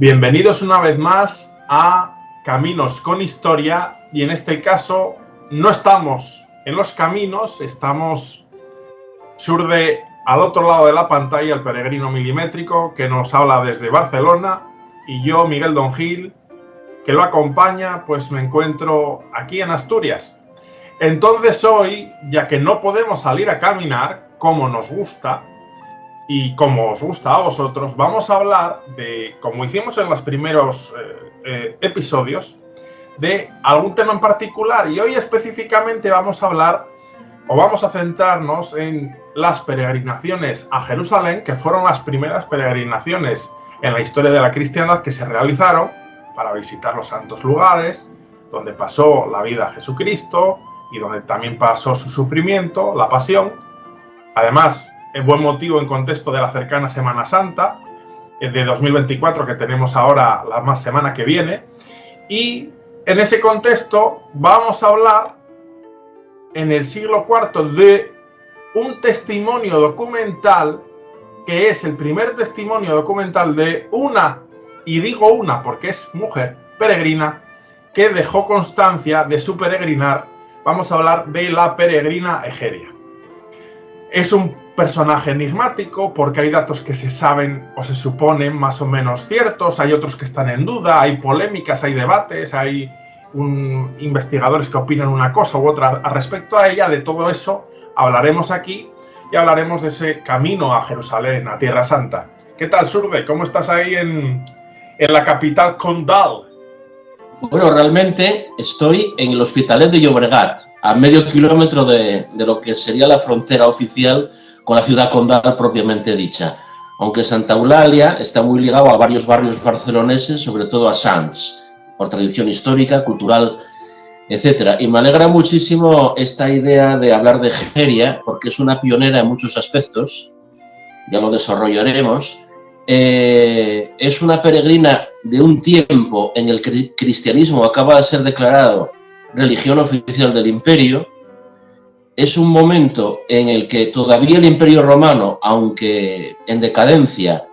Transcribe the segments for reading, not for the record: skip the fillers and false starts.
Bienvenidos una vez más a Caminos con Historia, y en este caso no estamos en los caminos, estamos al otro lado de la pantalla el peregrino milimétrico que nos habla desde Barcelona, y yo, Miguel Don Gil, que lo acompaña, pues me encuentro aquí en Asturias. Entonces hoy, ya que no podemos salir a caminar como nos gusta, y como os gusta a vosotros, vamos a hablar de, como hicimos en los primeros episodios, de algún tema en particular. Y hoy específicamente vamos a hablar, o vamos a centrarnos en las peregrinaciones a Jerusalén, que fueron las primeras peregrinaciones en la historia de la cristiandad que se realizaron para visitar los santos lugares, donde pasó la vida Jesucristo y donde también pasó su sufrimiento, la pasión. Además, es buen motivo en contexto de la cercana Semana Santa de 2024 que tenemos ahora, la más semana que viene. Y en ese contexto vamos a hablar en el siglo IV de un testimonio documental que es el primer testimonio documental de una, y digo una porque es mujer, peregrina, que dejó constancia de su peregrinar. Vamos a hablar de la peregrina Egeria. Es un personaje enigmático porque hay datos que se saben o se suponen más o menos ciertos, hay otros que están en duda, hay polémicas, hay debates, hay investigadores que opinan una cosa u otra al respecto a ella. De todo eso hablaremos aquí y hablaremos de ese camino a Jerusalén, a Tierra Santa. ¿Qué tal, Surde? ¿Cómo estás ahí en la capital condal? Bueno, realmente estoy en el Hospitalet de Llobregat, a medio kilómetro de lo que sería la frontera oficial con la ciudad condal propiamente dicha. Aunque Santa Eulalia está muy ligado a varios barrios barceloneses, sobre todo a Sants, por tradición histórica, cultural, etc. Y me alegra muchísimo esta idea de hablar de Egeria, porque es una pionera en muchos aspectos, ya lo desarrollaremos. Es una peregrina de un tiempo en el que el cristianismo acaba de ser declarado religión oficial del imperio. Es un momento en el que todavía el Imperio Romano, aunque en decadencia,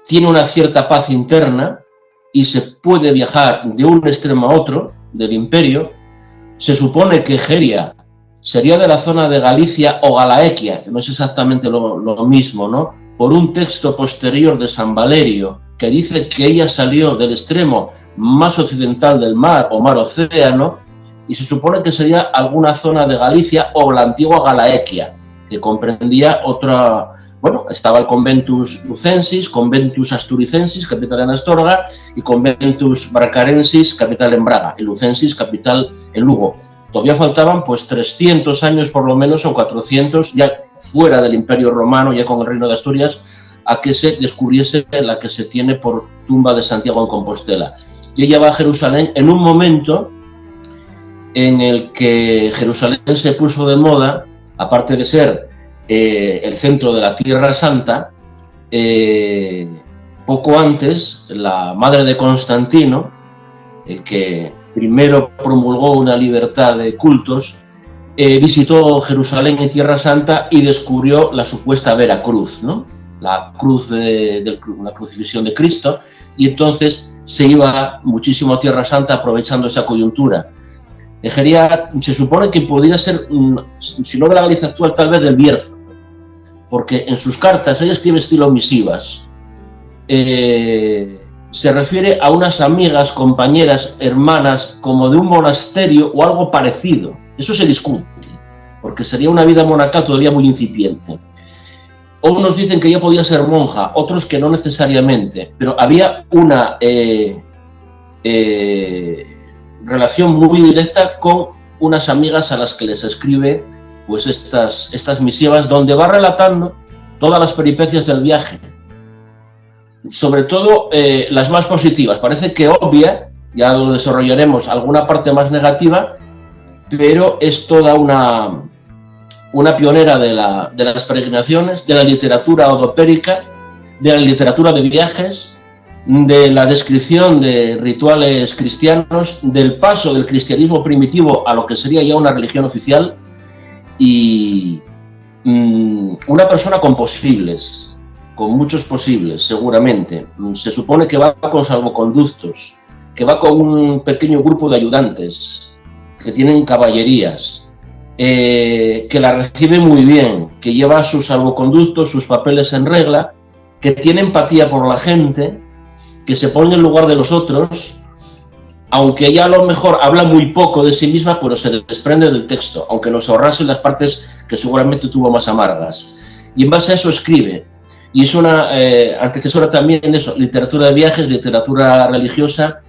tiene una cierta paz interna y se puede viajar de un extremo a otro del imperio. Se supone que Egeria sería de la zona de Galicia o Galaequia, que no es exactamente lo mismo, ¿no? Por un texto posterior de San Valerio que dice que ella salió del extremo más occidental del mar o mar océano, y se supone que sería alguna zona de Galicia o la antigua Galaequia, que comprendía otra. Bueno, estaba el Conventus Lucensis, Conventus Asturicensis, capital en Astorga, y Conventus Bracarensis, capital en Braga, y Lucensis, capital en Lugo. Todavía faltaban pues 300 años por lo menos, o 400, ya fuera del Imperio Romano, ya con el Reino de Asturias, a que se descubriese la que se tiene por tumba de Santiago en Compostela. Y ella va a Jerusalén en un momento en el que Jerusalén se puso de moda, aparte de ser el centro de la Tierra Santa. Poco antes, la madre de Constantino, el que primero promulgó una libertad de cultos, visitó Jerusalén y Tierra Santa y descubrió la supuesta Vera Cruz, ¿no? La cruz la crucifixión de Cristo, y entonces se iba muchísimo a Tierra Santa aprovechando esa coyuntura. Egeria se supone que podría ser, si no de la Galicia actual, tal vez del Bierzo, porque en sus cartas ella escribe estilo misivas. Se refiere a unas amigas, compañeras, hermanas, como de un monasterio o algo parecido. Eso se discute, porque sería una vida monacal todavía muy incipiente. Unos dicen que ella podía ser monja, otros que no necesariamente, pero había una relación muy directa con unas amigas a las que les escribe pues estas misivas, donde va relatando todas las peripecias del viaje, sobre todo las más positivas. Parece que obvia, ya lo desarrollaremos, alguna parte más negativa, pero es toda una pionera de las peregrinaciones, de la literatura odopérica, de la literatura de viajes, de la descripción de rituales cristianos, del paso del cristianismo primitivo a lo que sería ya una religión oficial, y una persona con posibles. con muchos posibles, seguramente. Se supone que va con salvoconductos, que va con un pequeño grupo de ayudantes, que tienen caballerías, que la recibe muy bien, que lleva sus salvoconductos, sus papeles en regla, que tiene empatía por la gente, que se pone en lugar de los otros, aunque ella a lo mejor habla muy poco de sí misma, pero se desprende del texto, aunque nos ahorrase las partes que seguramente tuvo más amargas. Y en base a eso escribe. Y es una antecesora también de eso, literatura de viajes, literatura religiosa,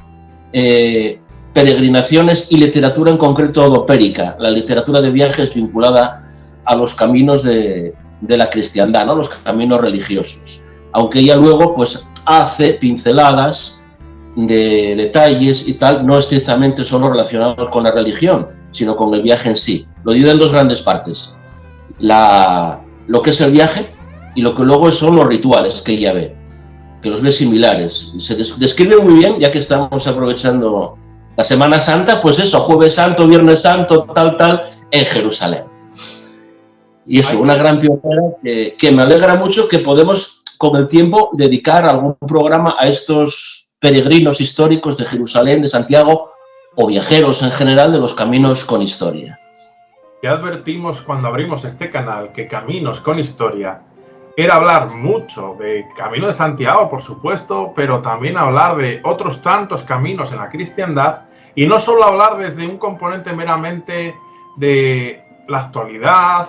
peregrinaciones y literatura en concreto odopérica, la literatura de viajes vinculada a los caminos de la cristiandad, ¿no? Los caminos religiosos. Aunque ella luego pues hace pinceladas de detalles y tal, no estrictamente solo relacionados con la religión, sino con el viaje en sí. Lo divide en dos grandes partes. Lo que es el viaje y lo que luego son los rituales que ella ve, que los ve similares. Se describe muy bien, ya que estamos aprovechando la Semana Santa, pues eso, Jueves Santo, Viernes Santo, tal, en Jerusalén. Y eso, una gran pionera que me alegra mucho que podemos, con el tiempo, dedicar algún programa a estos peregrinos históricos de Jerusalén, de Santiago, o viajeros en general de los caminos con historia. Ya advertimos cuando abrimos este canal que Caminos con Historia era hablar mucho de Camino de Santiago, por supuesto, pero también hablar de otros tantos caminos en la cristiandad, y no solo hablar desde un componente meramente de la actualidad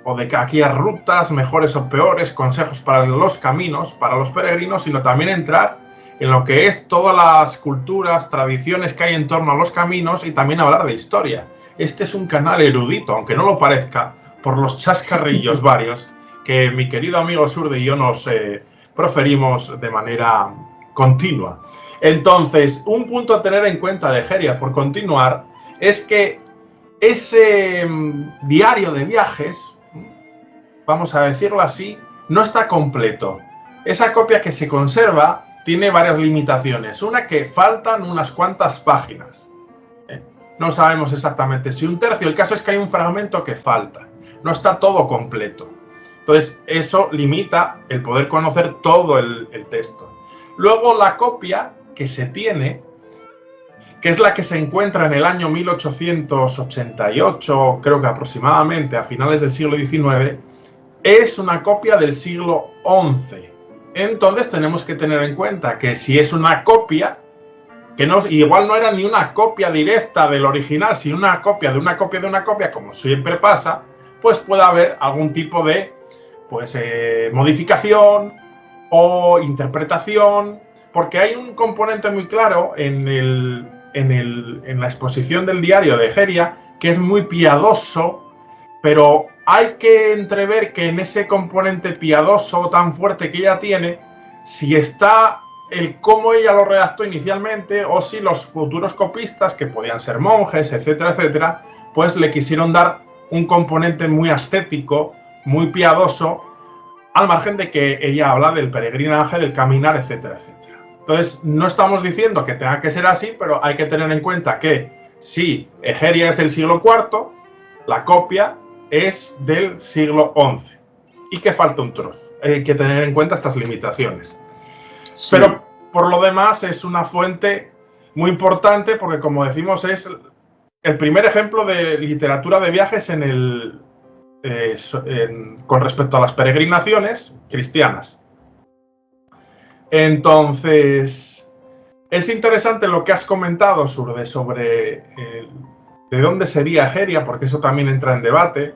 o de que aquí hay rutas mejores o peores, consejos para los caminos, para los peregrinos, sino también entrar en lo que es todas las culturas, tradiciones que hay en torno a los caminos y también hablar de historia. Este es un canal erudito, aunque no lo parezca, por los chascarrillos varios que mi querido amigo Surde y yo nos proferimos de manera continua. Entonces, un punto a tener en cuenta de Egeria, por continuar, es que ese diario de viajes, vamos a decirlo así, no está completo. Esa copia que se conserva tiene varias limitaciones. Una, que faltan unas cuantas páginas. No sabemos exactamente si un tercio. El caso es que hay un fragmento que falta. No está todo completo. Entonces, eso limita el poder conocer todo el texto. Luego, la copia que se tiene, que es la que se encuentra en el año 1888, creo que aproximadamente, a finales del siglo XIX, es una copia del siglo XI. Entonces, tenemos que tener en cuenta que si es una copia, que no, igual no era ni una copia directa del original, sino una copia de una copia de una copia, como siempre pasa, pues puede haber algún tipo de modificación o interpretación, porque hay un componente muy claro en la exposición del diario de Egeria, que es muy piadoso, pero hay que entrever que en ese componente piadoso tan fuerte que ella tiene, si está el cómo ella lo redactó inicialmente, o si los futuros copistas, que podían ser monjes, etcétera, etcétera, pues le quisieron dar un componente muy ascético, muy piadoso, al margen de que ella habla del peregrinaje, del caminar, etcétera, etcétera. Entonces, no estamos diciendo que tenga que ser así, pero hay que tener en cuenta que si Egeria es del siglo IV, la copia es del siglo XI, y que falta un trozo. Hay que tener en cuenta estas limitaciones. Sí. Pero, por lo demás, es una fuente muy importante porque, como decimos, es el primer ejemplo de literatura de viajes con respecto a las peregrinaciones cristianas. Entonces, es interesante lo que has comentado, Surde, sobre de dónde sería Egeria, porque eso también entra en debate.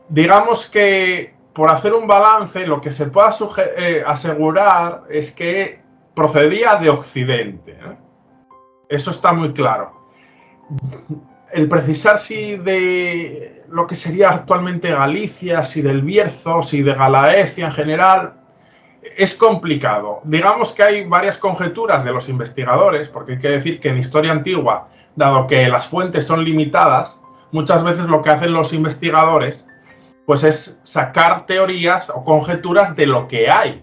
Digamos que, por hacer un balance, lo que se puede asegurar es que procedía de Occidente, ¿eh? Eso está muy claro. El precisar si de lo que sería actualmente Galicia, si del Bierzo, si de Galaecia en general, es complicado. Digamos que hay varias conjeturas de los investigadores, porque hay que decir que en historia antigua, dado que las fuentes son limitadas, muchas veces lo que hacen los investigadores pues es sacar teorías o conjeturas de lo que hay,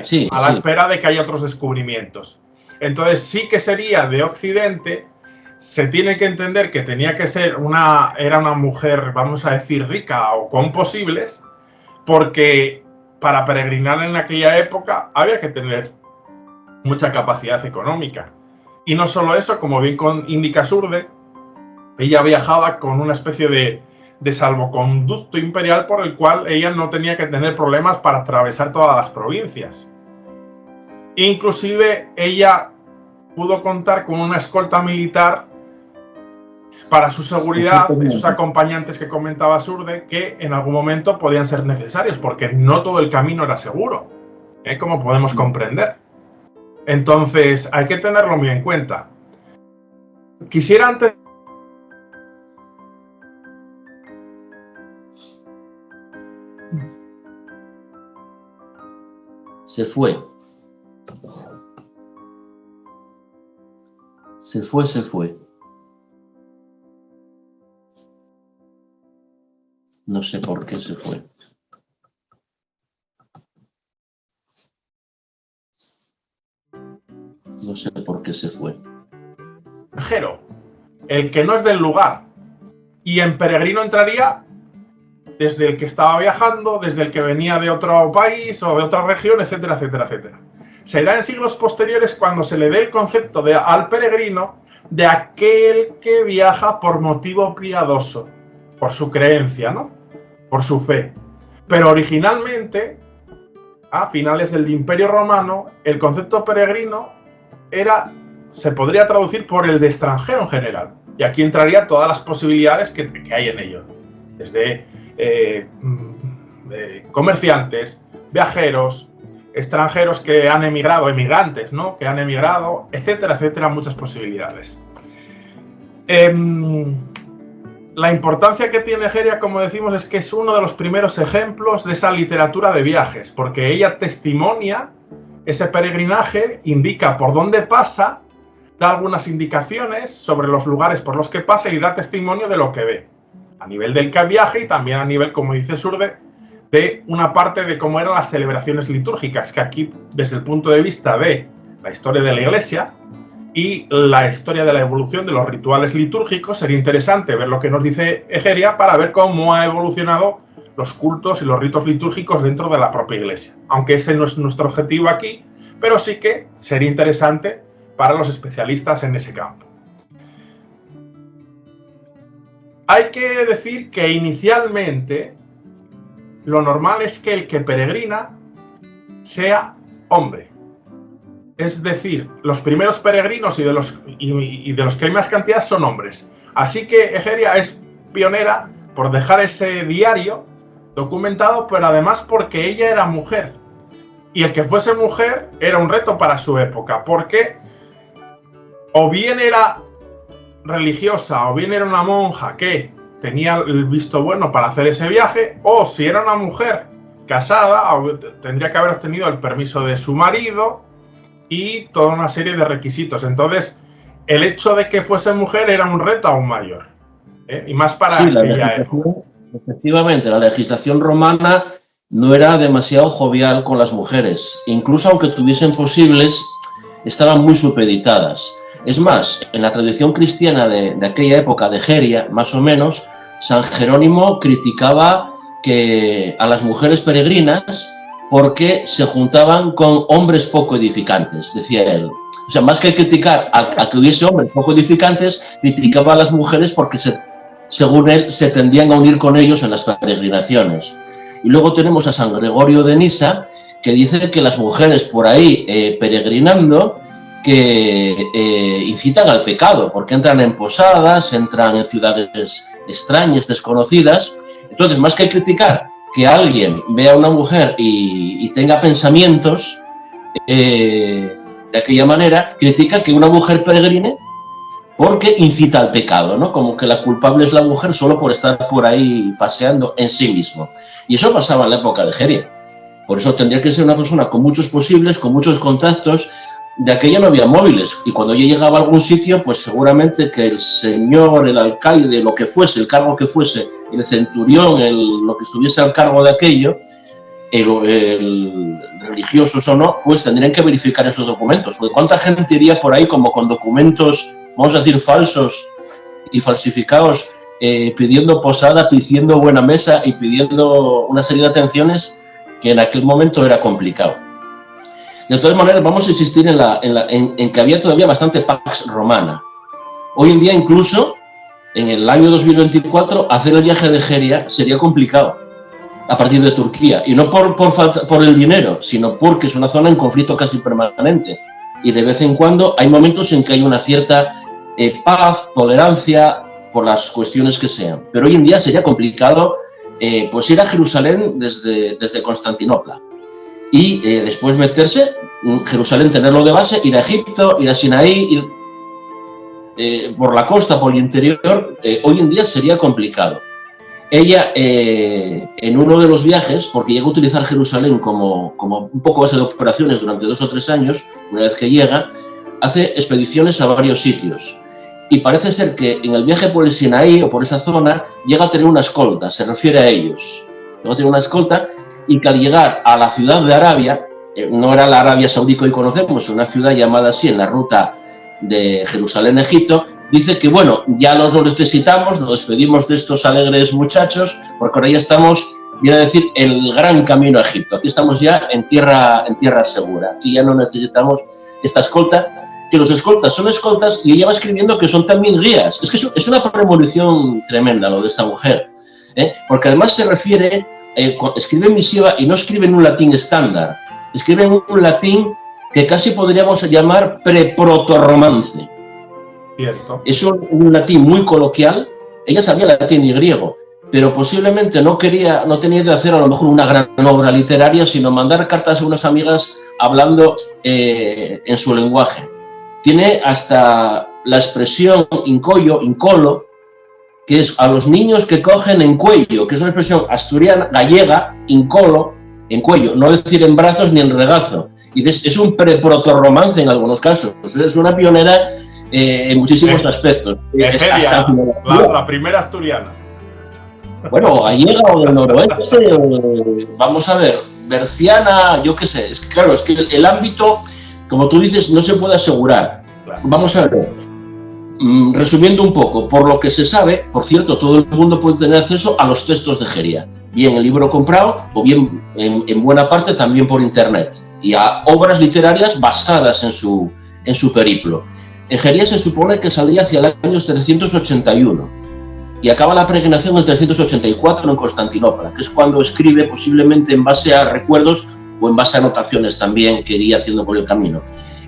sí, a la espera de que haya otros descubrimientos. Entonces sí que sería de Occidente. Se tiene que entender que tenía que ser era una mujer, vamos a decir, rica o con posibles, porque para peregrinar en aquella época había que tener mucha capacidad económica. Y no solo eso, como bien indica Surde, ella viajaba con una especie de salvoconducto imperial por el cual ella no tenía que tener problemas para atravesar todas las provincias. Inclusive ella pudo contar con una escolta militar para su seguridad, esos acompañantes que comentaba Surde, que en algún momento podían ser necesarios, porque no todo el camino era seguro, como podemos comprender. Entonces, hay que tenerlo muy en cuenta. Quisiera antes... Se fue. Se fue. No sé por qué se fue. No sé por qué se fue. Extranjero, el que no es del lugar. Y en peregrino entraría desde el que estaba viajando, desde el que venía de otro país o de otra región, etcétera, etcétera, etcétera. Será en siglos posteriores cuando se le dé el concepto al peregrino de aquel que viaja por motivo piadoso, por su creencia, ¿no? Por su fe. Pero originalmente, a finales del Imperio Romano, el concepto peregrino se podría traducir por el de extranjero en general. Y aquí entraría todas las posibilidades que hay en ello. Desde comerciantes, viajeros, extranjeros que han emigrado, emigrantes, ¿no? Que han emigrado, etcétera, etcétera, muchas posibilidades. La importancia que tiene Egeria, como decimos, es que es uno de los primeros ejemplos de esa literatura de viajes, porque ella testimonia ese peregrinaje, indica por dónde pasa, da algunas indicaciones sobre los lugares por los que pasa y da testimonio de lo que ve, a nivel del viaje y también a nivel, como dice Surde, de una parte de cómo eran las celebraciones litúrgicas, que aquí, desde el punto de vista de la historia de la Iglesia y la historia de la evolución de los rituales litúrgicos, sería interesante ver lo que nos dice Egeria para ver cómo ha evolucionado los cultos y los ritos litúrgicos dentro de la propia Iglesia. Aunque ese no es nuestro objetivo aquí, pero sí que sería interesante para los especialistas en ese campo. Hay que decir que inicialmente lo normal es que el que peregrina sea hombre. Es decir, los primeros peregrinos y de los que hay más cantidad son hombres. Así que Egeria es pionera por dejar ese diario documentado, pero además porque ella era mujer. Y el que fuese mujer era un reto para su época, porque o bien era religiosa o bien era una monja que tenía el visto bueno para hacer ese viaje, o si era una mujer casada, tendría que haber obtenido el permiso de su marido y toda una serie de requisitos. Entonces, el hecho de que fuese mujer era un reto aún mayor, y más para aquella época. Efectivamente, la legislación romana no era demasiado jovial con las mujeres. Incluso aunque tuviesen posibles, estaban muy supeditadas. Es más, en la tradición cristiana de aquella época de Egeria, más o menos, San Jerónimo criticaba a las mujeres peregrinas porque se juntaban con hombres poco edificantes, decía él. O sea, más que criticar a que hubiese hombres poco edificantes, criticaba a las mujeres porque, según él, se tendían a unir con ellos en las peregrinaciones. Y luego tenemos a San Gregorio de Nisa, que dice que las mujeres por ahí peregrinando que incitan al pecado, porque entran en posadas, entran en ciudades extrañas, desconocidas. Entonces, más que criticar que alguien vea a una mujer y tenga pensamientos de aquella manera, critica que una mujer peregrine porque incita al pecado, ¿no? Como que la culpable es la mujer solo por estar por ahí paseando en sí mismo. Y eso pasaba en la época de Egeria. Por eso tendría que ser una persona con muchos posibles, con muchos contactos. De aquella no había móviles, y cuando ella llegaba a algún sitio, pues seguramente que el señor, el alcaide, lo que fuese, el cargo que fuese, el centurión, lo que estuviese al cargo de aquello, el religiosos o no, pues tendrían que verificar esos documentos. Porque ¿cuánta gente iría por ahí como con documentos, vamos a decir, falsos y falsificados, pidiendo posada, pidiendo buena mesa y pidiendo una serie de atenciones que en aquel momento era complicado. De todas maneras, vamos a insistir en que había todavía bastante Pax Romana. Hoy en día, incluso, en el año 2024, hacer el viaje de Egeria sería complicado a partir de Turquía. Y no por el dinero, sino porque es una zona en conflicto casi permanente. Y de vez en cuando hay momentos en que hay una cierta paz, tolerancia, por las cuestiones que sean. Pero hoy en día sería complicado pues ir a Jerusalén desde Constantinopla. Y después meterse en Jerusalén, tenerlo de base, ir a Egipto, ir a Sinaí, ir por la costa, por el interior, hoy en día sería complicado. Ella, en uno de los viajes, porque llega a utilizar Jerusalén como un poco base de operaciones durante 2 o 3 años, una vez que llega, hace expediciones a varios sitios. Y parece ser que en el viaje por el Sinaí o por esa zona llega a tener una escolta, se refiere a ellos. Llega a tener una escolta y que al llegar a la ciudad de Arabia, no era la Arabia Saudí que hoy conocemos, una ciudad llamada así en la ruta de Jerusalén-Egipto, dice que bueno, ya no lo necesitamos, nos despedimos de estos alegres muchachos, porque ahora ya estamos, viene a decir, el gran camino a Egipto. Aquí estamos ya en tierra segura, aquí ya no necesitamos esta escolta, que los escoltas son escoltas, y ella va escribiendo que son también guías. Es que es una premonición tremenda lo de esta mujer, porque además se refiere, escribe en misiva y no escribe en un latín estándar, escribe en un latín que casi podríamos llamar pre-proto-romance. Cierto. Es un latín muy coloquial. Ella sabía latín y griego, pero posiblemente no tenía de hacer a lo mejor una gran obra literaria, sino mandar cartas a unas amigas hablando en su lenguaje. Tiene hasta la expresión incolo, que es a los niños que cogen en cuello, que es una expresión asturiana, gallega, incolo, en cuello, no decir en brazos ni en regazo. Y es un pre-proto-romance en algunos casos. Es una pionera en muchísimos aspectos. Egeria, la primera asturiana. Bueno, gallega o del noroeste, vamos a ver, berciana, yo qué sé. Es que, claro, es que el ámbito, como tú dices, no se puede asegurar. Claro. Vamos a ver, resumiendo un poco, por lo que se sabe, por cierto, todo el mundo puede tener acceso a los textos de Egeria, bien el libro comprado o bien en buena parte también por internet, y a obras literarias basadas en su periplo. Egeria se supone que salía hacia el año 381 y acaba la peregrinación en el 384 en Constantinopla, que es cuando escribe, posiblemente en base a recuerdos o en base a anotaciones también que iría haciendo por el camino.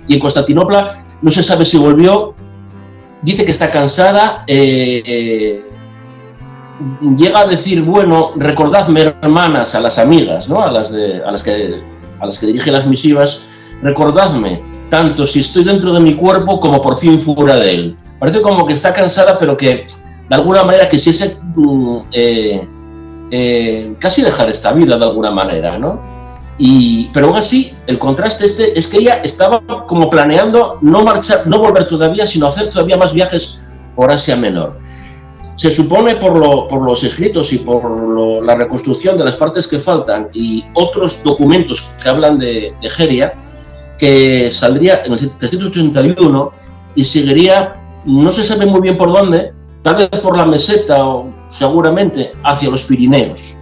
Y en Constantinopla no se sabe si volvió, dice que está cansada, llega a decir, bueno, recordadme, hermanas, a las amigas, ¿no? a las que dirige las misivas, recordadme, tanto si estoy dentro de mi cuerpo como por fin fuera de él. Parece como que está cansada, pero que de alguna manera quisiese casi dejar esta vida de alguna manera, ¿no? Pero aún así, el contraste es que ella estaba como planeando no volver todavía, sino hacer todavía más viajes por Asia Menor. Se supone por los escritos y por la reconstrucción de las partes que faltan y otros documentos que hablan de Egeria, que saldría en el 381 y seguiría, no se sabe muy bien por dónde, tal vez por la meseta o seguramente hacia los Pirineos.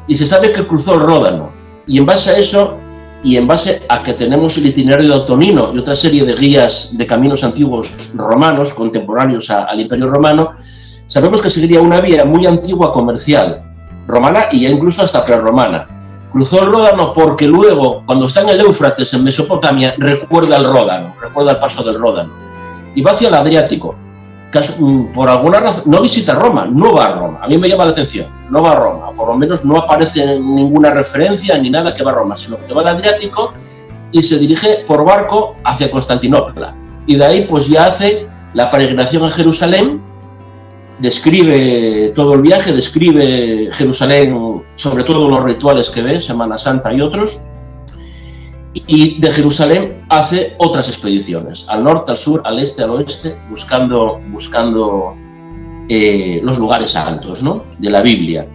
Y se sabe que cruzó el Ródano. Y en base a eso, y en base a que tenemos el itinerario de Antonino y otra serie de guías de caminos antiguos romanos, contemporáneos al Imperio Romano, sabemos que seguiría una vía muy antigua comercial, romana y ya incluso hasta prerromana. Cruzó el Ródano porque luego, cuando está en el Éufrates, en Mesopotamia, recuerda el Ródano, recuerda el paso del Ródano. Y va hacia el Adriático. Por alguna razón, no visita Roma, no va a Roma. A mí me llama la atención, no va a Roma. Por lo menos no aparece ninguna referencia ni nada que va a Roma, sino que va al Adriático y se dirige por barco hacia Constantinopla. Y de ahí pues ya hace la peregrinación a Jerusalén, describe todo el viaje, describe Jerusalén, sobre todo los rituales que ve, Semana Santa y otros, y de Jerusalén hace otras expediciones, al norte, al sur, al este, al oeste, buscando los lugares santos, ¿no?, de la Biblia.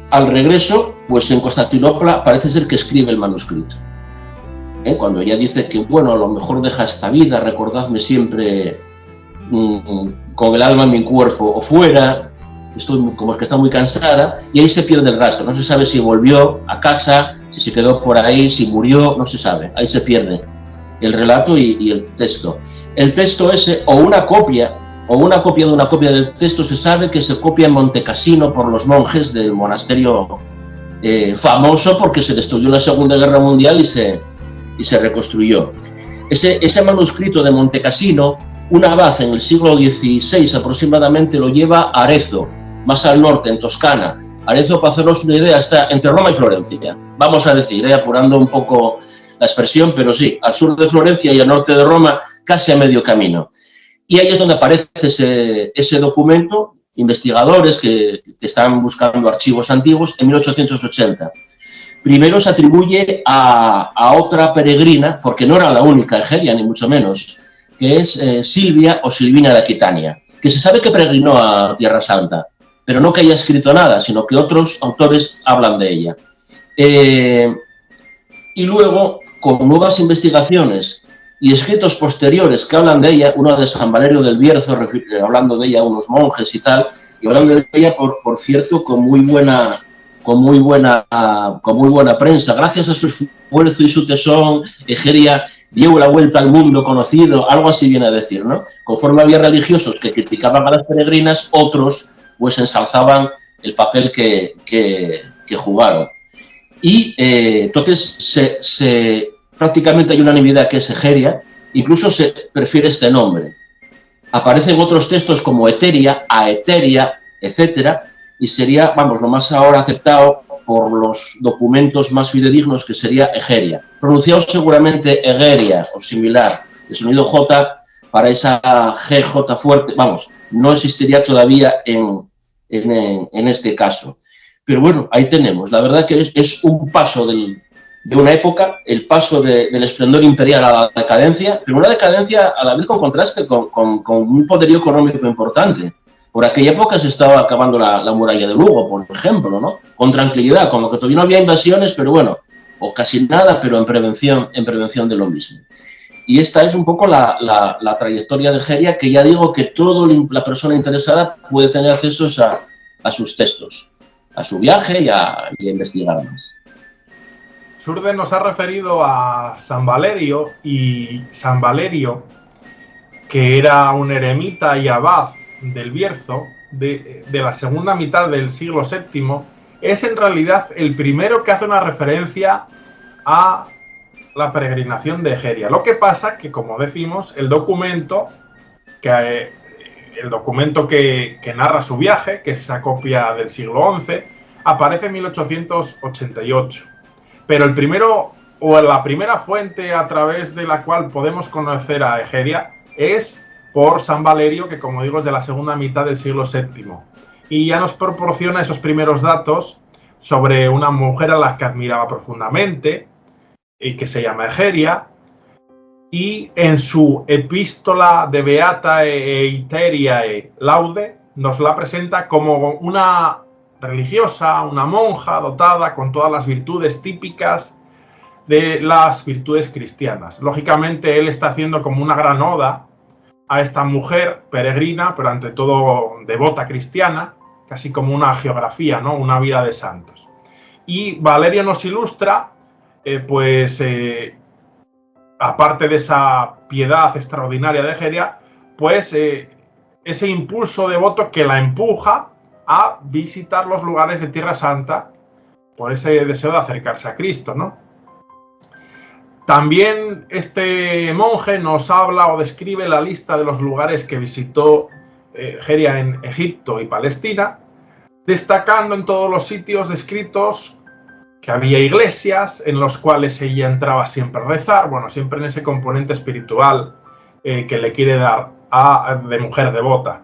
Al regreso, pues en Constantinopla parece ser que escribe el manuscrito. Cuando ella dice que, bueno, a lo mejor deja esta vida, recordadme siempre con el alma en mi cuerpo o fuera, como es que está muy cansada, y ahí se pierde el rastro. No se sabe si volvió a casa, si se quedó por ahí, si murió, no se sabe. Ahí se pierde el relato y el texto. El texto ese, o una copia de una copia del texto, se sabe que se copia en Montecassino por los monjes del monasterio famoso porque se destruyó en la Segunda Guerra Mundial y se reconstruyó. Ese manuscrito de Montecassino, un abad en el siglo XVI aproximadamente lo lleva a Arezzo, más al norte, en Toscana. Arezzo, para hacernos una idea, está entre Roma y Florencia. Vamos a decir, apurando un poco la expresión, pero sí, al sur de Florencia y al norte de Roma, casi a medio camino. Y ahí es donde aparece ese documento, investigadores que están buscando archivos antiguos, en 1880. Primero se atribuye a otra peregrina, porque no era la única Egeria, ni mucho menos, que es Silvia o Silvina de Aquitania, que se sabe que peregrinó a Tierra Santa, pero no que haya escrito nada, sino que otros autores hablan de ella. Y luego, con nuevas investigaciones y escritos posteriores que hablan de ella, uno de San Valerio del Bierzo, hablando de ella, unos monjes y tal, y hablando de ella, por cierto, con muy buena prensa. Gracias a su esfuerzo y su tesón, Egeria dio la vuelta al mundo conocido, algo así viene a decir, ¿no? Conforme había religiosos que criticaban a las peregrinas, otros pues ensalzaban el papel que jugaron. Y entonces prácticamente hay unanimidad que es Egeria, incluso se prefiere este nombre. Aparecen otros textos como Eteria, Aeteria, etcétera, y sería, vamos, lo más ahora aceptado por los documentos más fidedignos, que sería Egeria. Pronunciado seguramente Egeria o similar, de sonido J para esa GJ fuerte, vamos, no existiría todavía en este caso. Pero bueno, ahí tenemos. La verdad que es un paso de una época, el paso del esplendor imperial a la decadencia, pero una decadencia a la vez con contraste, con un poderío económico importante. Por aquella época se estaba acabando la muralla de Lugo, por ejemplo, ¿no? Con tranquilidad, como que todavía no había invasiones, pero bueno, o casi nada, pero en prevención de lo mismo. Y esta es un poco la trayectoria de Egeria, que ya digo que toda la persona interesada puede tener acceso a sus textos, a su viaje y a investigar más. Surde nos ha referido a San Valerio, y San Valerio, que era un eremita y abad del Bierzo de la segunda mitad del siglo VII, es en realidad el primero que hace una referencia a la peregrinación de Egeria. Lo que pasa que, como decimos, el documento que narra su viaje, que es esa copia del siglo XI, aparece en 1888. Pero el primero, o la primera fuente a través de la cual podemos conocer a Egeria, es por San Valerio, que, como digo, es de la segunda mitad del siglo VII. Y ya nos proporciona esos primeros datos sobre una mujer a la que admiraba profundamente y que se llama Egeria. Y en su epístola de Beata Eiteriae Laude nos la presenta como una religiosa, una monja dotada con todas las virtudes típicas de las virtudes cristianas. Lógicamente él está haciendo como una gran oda a esta mujer peregrina, pero ante todo devota cristiana, casi como una geografía, ¿no? Una vida de santos. Y Valerio nos ilustra, aparte de esa piedad extraordinaria de Egeria, pues ese impulso devoto que la empuja a visitar los lugares de Tierra Santa por ese deseo de acercarse a Cristo, ¿no? También este monje nos habla o describe la lista de los lugares que visitó Egeria en Egipto y Palestina, destacando en todos los sitios descritos que había iglesias en los cuales ella entraba siempre a rezar, bueno, siempre en ese componente espiritual que le quiere dar de mujer devota.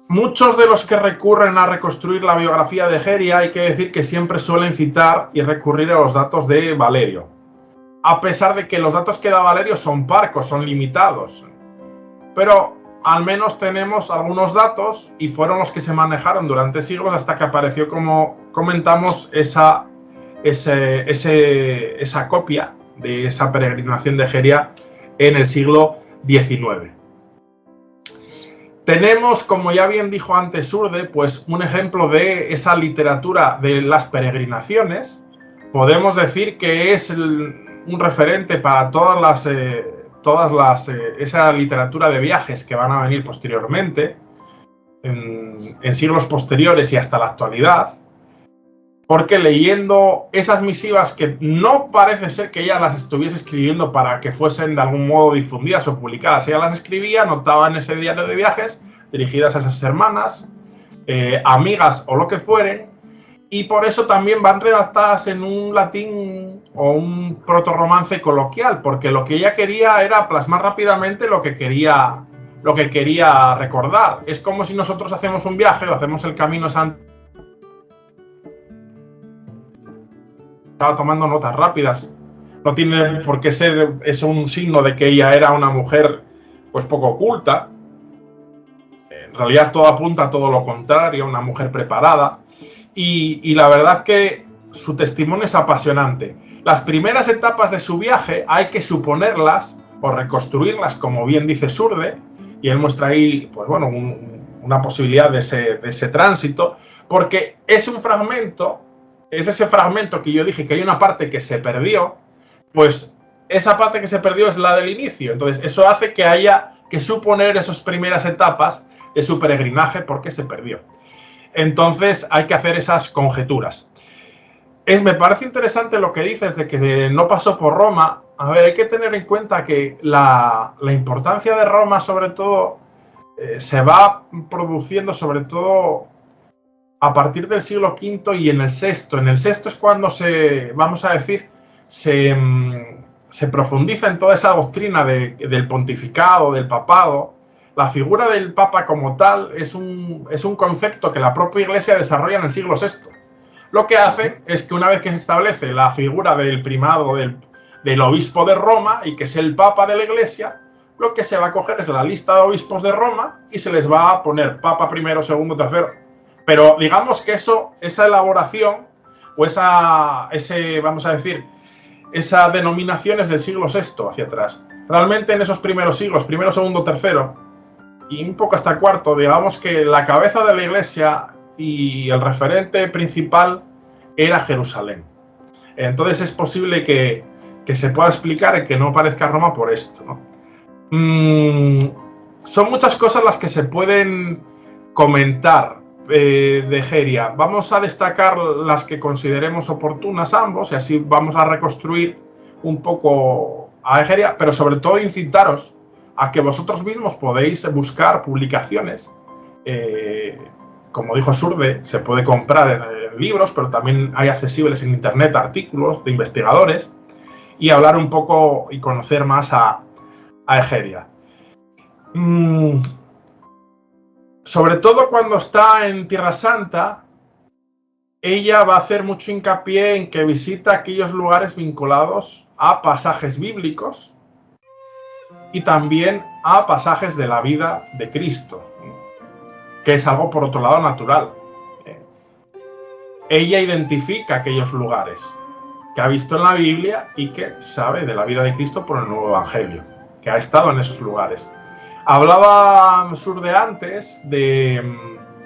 Muchos de los que recurren a reconstruir la biografía de Egeria, hay que decir que siempre suelen citar y recurrir a los datos de Valerio, a pesar de que los datos que da Valerio son parcos, son limitados. Pero al menos tenemos algunos datos, y fueron los que se manejaron durante siglos hasta que apareció, como comentamos, esa copia de esa peregrinación de Egeria en el siglo XIX. Tenemos, como ya bien dijo antes Surde, pues un ejemplo de esa literatura de las peregrinaciones. Podemos decir que es un referente para esa literatura de viajes que van a venir posteriormente, en siglos posteriores y hasta la actualidad, porque leyendo esas misivas que no parece ser que ella las estuviese escribiendo para que fuesen de algún modo difundidas o publicadas, ella las escribía, anotaba en ese diario de viajes dirigidas a esas hermanas, amigas o lo que fueren, y por eso también van redactadas en un latín o un protorromance coloquial, porque lo que ella quería era plasmar rápidamente lo que quería recordar. Es como si nosotros hacemos un viaje o hacemos el Camino Santo, estaba tomando notas rápidas. No tiene por qué ser eso un signo de que ella era una mujer pues poco culta. En realidad todo apunta a todo lo contrario, una mujer preparada. Y la verdad que su testimonio es apasionante. Las primeras etapas de su viaje hay que suponerlas o reconstruirlas, como bien dice Surde, y él muestra ahí, pues bueno, una posibilidad de ese tránsito, porque es un fragmento, es ese fragmento que yo dije que hay una parte que se perdió, pues esa parte que se perdió es la del inicio. Entonces eso hace que haya que suponer esas primeras etapas de su peregrinaje porque se perdió. Entonces hay que hacer esas conjeturas. Me parece interesante lo que dices de que no pasó por Roma. A ver, hay que tener en cuenta que la importancia de Roma, sobre todo, se va produciendo, sobre todo, a partir del siglo V y en el VI. En el VI es cuando se profundiza en toda esa doctrina del pontificado, del papado. La figura del Papa como tal es un concepto que la propia Iglesia desarrolla en el siglo VI. Lo que hace es que una vez que se establece la figura del primado del obispo de Roma y que es el Papa de la Iglesia, lo que se va a coger es la lista de obispos de Roma y se les va a poner Papa primero, segundo, tercero. Pero digamos que esa elaboración o esa denominación es del siglo VI hacia atrás. Realmente en esos primeros siglos, primero, segundo, tercero, y un poco hasta cuarto, digamos que la cabeza de la Iglesia y el referente principal era Jerusalén. Entonces es posible que se pueda explicar que no parezca Roma por esto, ¿no? Son muchas cosas las que se pueden comentar de Egeria. Vamos a destacar las que consideremos oportunas ambos y así vamos a reconstruir un poco a Egeria, pero sobre todo incitaros a que vosotros mismos podéis buscar publicaciones. Como dijo Surde, se puede comprar en libros, pero también hay accesibles en internet artículos de investigadores y hablar un poco y conocer más a Egeria. Sobre todo cuando está en Tierra Santa, ella va a hacer mucho hincapié en que visita aquellos lugares vinculados a pasajes bíblicos y también a pasajes de la vida de Cristo, que es algo por otro lado natural. Ella identifica aquellos lugares que ha visto en la Biblia y que sabe de la vida de Cristo por el Nuevo Evangelio, que ha estado en esos lugares. Hablaba Surde antes de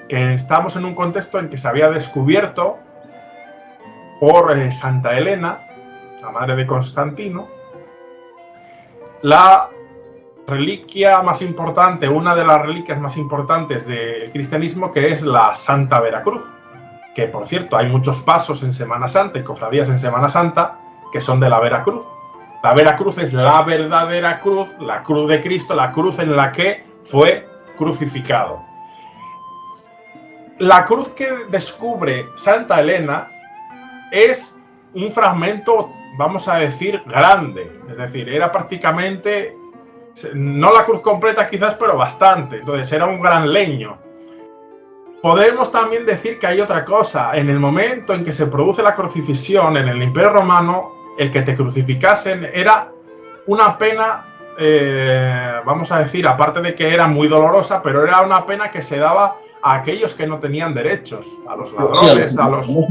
que estamos en un contexto en que se había descubierto por Santa Elena, la madre de Constantino, la reliquia más importante, una de las reliquias más importantes del cristianismo, que es la Santa Veracruz, que por cierto hay muchos pasos en Semana Santa y cofradías en Semana Santa que son de la Veracruz. La Veracruz es la verdadera cruz, la cruz de Cristo, la cruz en la que fue crucificado. La cruz que descubre Santa Elena es un fragmento, vamos a decir, grande. Es decir, era prácticamente, no la cruz completa quizás, pero bastante. Entonces era un gran leño. Podemos también decir que hay otra cosa. En el momento en que se produce la crucifixión en el Imperio Romano, el que te crucificasen era una pena, vamos a decir, aparte de que era muy dolorosa, pero era una pena que se daba a aquellos que no tenían derechos, a los ladrones, a los... Lo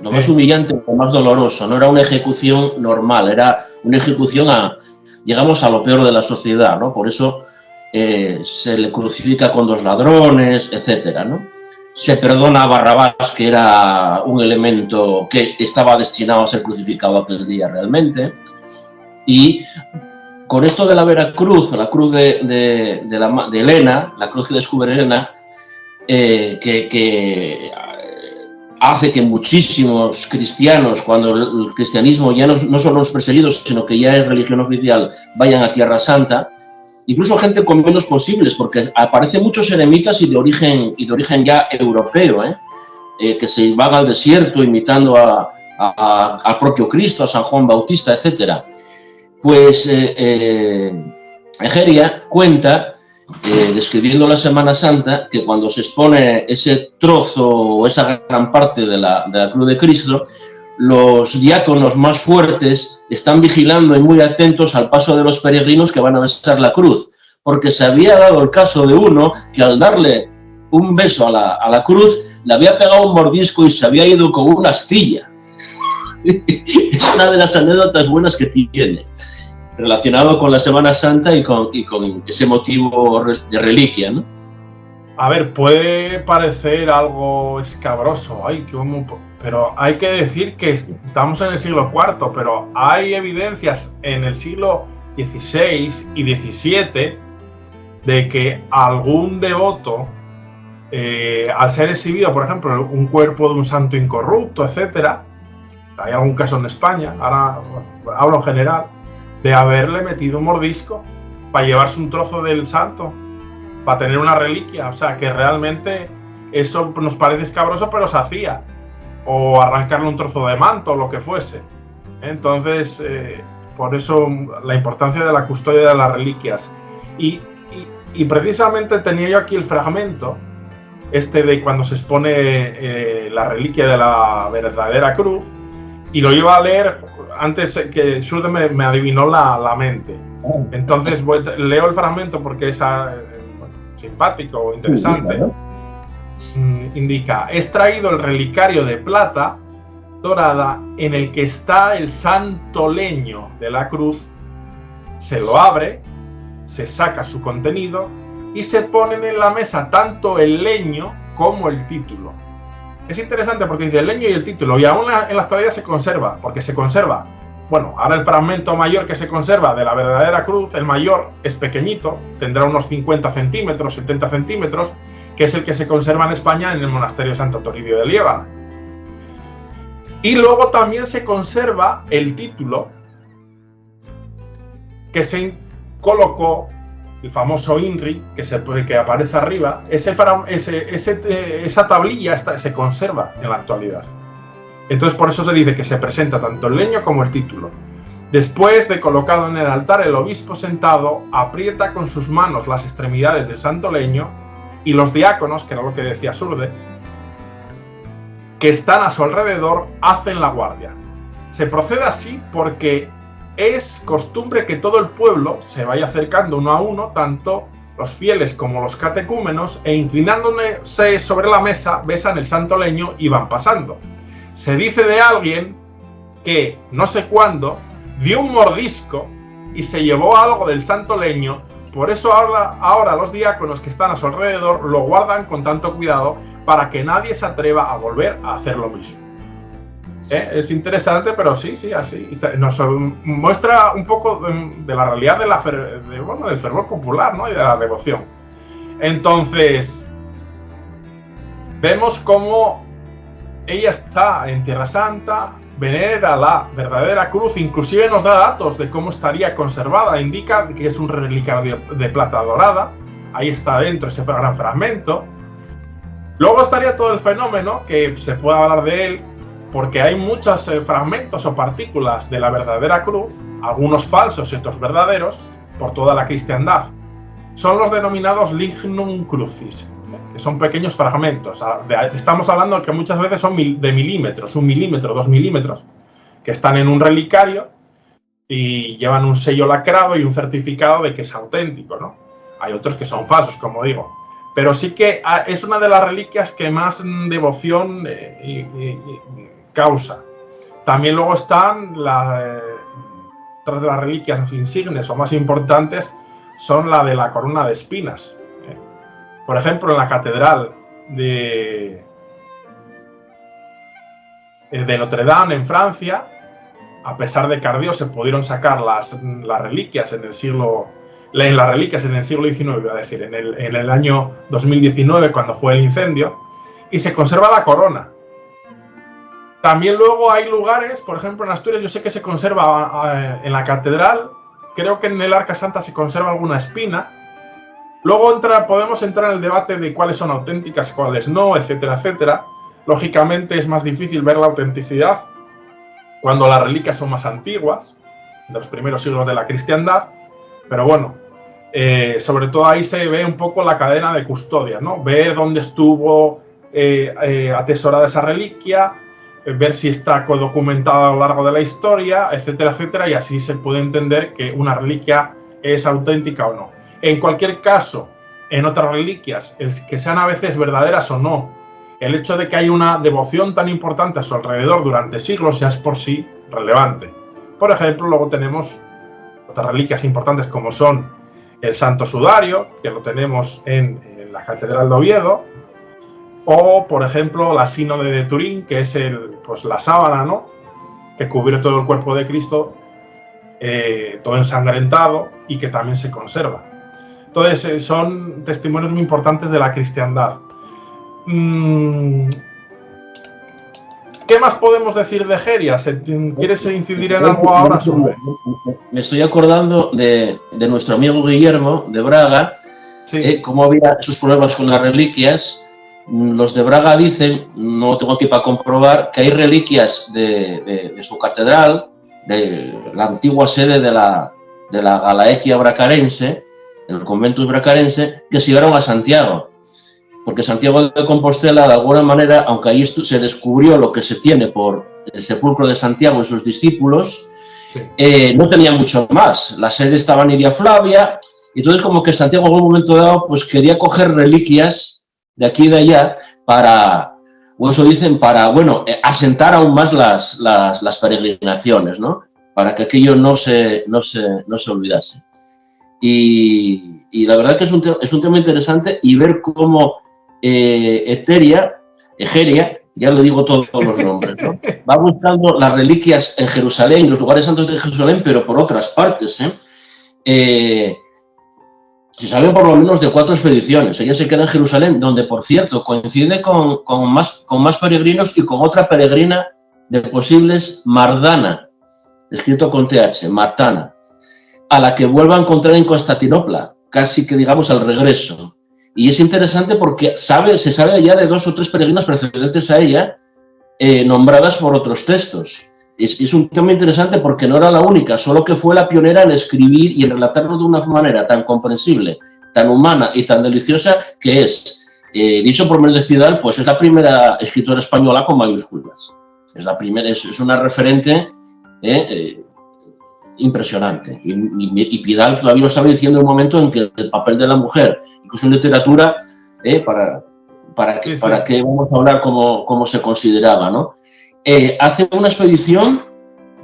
más humillante, lo más doloroso. No era una ejecución normal, era una ejecución llegamos a lo peor de la sociedad, ¿no? Por eso se le crucifica con 2 ladrones, etcétera, ¿no? Se perdona a Barrabás, que era un elemento que estaba destinado a ser crucificado aquel día realmente. Y con esto de la Veracruz, la cruz de Elena, la cruz que descubre Elena, que hace que muchísimos cristianos, cuando el cristianismo ya no son los perseguidos, sino que ya es religión oficial, vayan a Tierra Santa, incluso gente con menos posibles, porque aparecen muchos eremitas y de origen ya europeo, que se van al desierto imitando al propio Cristo, a San Juan Bautista, etc. Pues Egeria cuenta, describiendo la Semana Santa, que cuando se expone ese trozo o esa gran parte de la cruz de Cristo, los diáconos más fuertes están vigilando y muy atentos al paso de los peregrinos que van a besar la cruz, porque se había dado el caso de uno que al darle un beso a la cruz le había pegado un mordisco y se había ido con una astilla. Es una de las anécdotas buenas que tiene, relacionado con la Semana Santa y con ese motivo de reliquia, ¿no? A ver, puede parecer algo escabroso, pero hay que decir que estamos en el siglo IV, pero hay evidencias en el siglo XVI y XVII de que algún devoto, al ser exhibido, por ejemplo, un cuerpo de un santo incorrupto, etcétera, hay algún caso en España, ahora hablo en general, de haberle metido un mordisco para llevarse un trozo del santo, para tener una reliquia. O sea, que realmente eso nos parece escabroso, pero se hacía. O arrancarle un trozo de manto, o lo que fuese. Entonces, por eso la importancia de la custodia de las reliquias. Y precisamente tenía yo aquí el fragmento, de cuando se expone la reliquia de la verdadera cruz, y lo iba a leer antes que Surde me adivinó la mente. Entonces leo el fragmento porque es simpático o interesante. Indica: es traído el relicario de plata dorada en el que está el santo leño de la cruz, se lo abre, se saca su contenido y se ponen en la mesa tanto el leño como el título. Es interesante porque dice el leño y el título, y aún en la actualidad se conserva, porque se conserva. Bueno, ahora el fragmento mayor que se conserva de la verdadera cruz, el mayor, es pequeñito, tendrá unos 50 centímetros, 70 centímetros, que es el que se conserva en España en el monasterio de Santo Toribio de Liébana. Y luego también se conserva el título que se colocó, el famoso INRI, que aparece arriba. Esa tablilla se conserva en la actualidad. Entonces por eso se dice que se presenta tanto el leño como el título. Después de colocado en el altar, el obispo sentado aprieta con sus manos las extremidades del santo leño y los diáconos, que era lo que decía Surde, que están a su alrededor, hacen la guardia. Se procede así porque es costumbre que todo el pueblo se vaya acercando uno a uno, tanto los fieles como los catecúmenos, e inclinándose sobre la mesa, besan el santo leño y van pasando. Se dice de alguien que, no sé cuándo, dio un mordisco y se llevó algo del santo leño. Por eso ahora los diáconos que están a su alrededor lo guardan con tanto cuidado para que nadie se atreva a volver a hacer lo mismo. Es interesante, pero sí, así. Nos muestra un poco de la realidad del fervor popular, ¿no? Y de la devoción. Entonces, vemos cómo ella está en Tierra Santa, venera la verdadera cruz, inclusive nos da datos de cómo estaría conservada, indica que es un relicario de plata dorada, ahí está dentro ese gran fragmento. Luego estaría todo el fenómeno, que se puede hablar de él, porque hay muchos fragmentos o partículas de la verdadera cruz, algunos falsos y otros verdaderos, por toda la cristiandad. Son los denominados lignum crucis, que son pequeños fragmentos. Estamos hablando que muchas veces son de milímetros, 1 milímetro, 2 milímetros, que están en un relicario y llevan un sello lacrado y un certificado de que es auténtico, ¿no? Hay otros que son falsos, como digo. Pero sí que es una de las reliquias que más devoción causa. También luego están otras de las reliquias insignes o más importantes, son la de la corona de espinas. Por ejemplo, en la catedral de Notre Dame en Francia, a pesar de que ardió, se pudieron sacar las reliquias en el siglo XIX, iba a decir, en el año 2019, cuando fue el incendio, y se conserva la corona. También luego hay lugares, por ejemplo en Asturias, yo sé que se conserva en la catedral, creo que en el Arca Santa se conserva alguna espina. Luego podemos entrar en el debate de cuáles son auténticas, cuáles no, etcétera, etcétera. Lógicamente es más difícil ver la autenticidad cuando las reliquias son más antiguas, de los primeros siglos de la cristiandad, pero bueno, sobre todo ahí se ve un poco la cadena de custodia, ¿no? Ver dónde estuvo atesorada esa reliquia, ver si está documentada a lo largo de la historia, etcétera, etcétera, y así se puede entender que una reliquia es auténtica o no. En cualquier caso, en otras reliquias, que sean a veces verdaderas o no, el hecho de que haya una devoción tan importante a su alrededor durante siglos ya es por sí relevante. Por ejemplo, luego tenemos otras reliquias importantes como son el Santo Sudario, que lo tenemos en la Catedral de Oviedo, o, por ejemplo, la Sínode de Turín, que es la sábana, ¿no?, que cubre todo el cuerpo de Cristo, todo ensangrentado, y que también se conserva. Entonces, son testimonios muy importantes de la cristiandad. ¿Qué más podemos decir de Egeria? ¿Quieres incidir en algo ahora sobre? Me estoy acordando de nuestro amigo Guillermo de Braga, sí. Cómo había sus problemas con las reliquias. Los de Braga dicen, no lo tengo aquí para comprobar, que hay reliquias de su catedral, de la antigua sede de la Galaequia bracarense, el convento bracarense, que se llevaron a Santiago. Porque Santiago de Compostela, de alguna manera, aunque ahí se descubrió lo que se tiene por el sepulcro de Santiago y sus discípulos, sí, no tenía mucho más. La sede estaba en Iria Flavia, y entonces como que Santiago en algún momento dado pues quería coger reliquias de aquí y de allá para, o eso dicen, para, bueno, asentar aún más las peregrinaciones, ¿no? Para que aquello no se olvidase. Y la verdad que es un tema interesante, y ver cómo Egeria, ya le digo todos los nombres, ¿no?, va buscando las reliquias en Jerusalén, los lugares santos de Jerusalén, pero por otras partes. Se sabe por lo menos de 4 expediciones. Ella se queda en Jerusalén, donde, por cierto, coincide con más peregrinos y con otra peregrina de posibles, Mardana, escrito con TH, Martana, a la que vuelva a encontrar en Constantinopla, casi que digamos al regreso. Y es interesante porque se sabe ya de 2 o 3 peregrinas precedentes a ella, nombradas por otros textos. Es un tema interesante porque no era la única, solo que fue la pionera en escribir y en relatarlo de una manera tan comprensible, tan humana y tan deliciosa, que es, dicho por Méndez Pidal, pues es la primera escritora española con mayúsculas. Es la primera, es una referente impresionante. Y Pidal todavía lo estaba diciendo en un momento en que el papel de la mujer, incluso en literatura, para qué vamos a hablar cómo se consideraba, ¿no? Hace una expedición,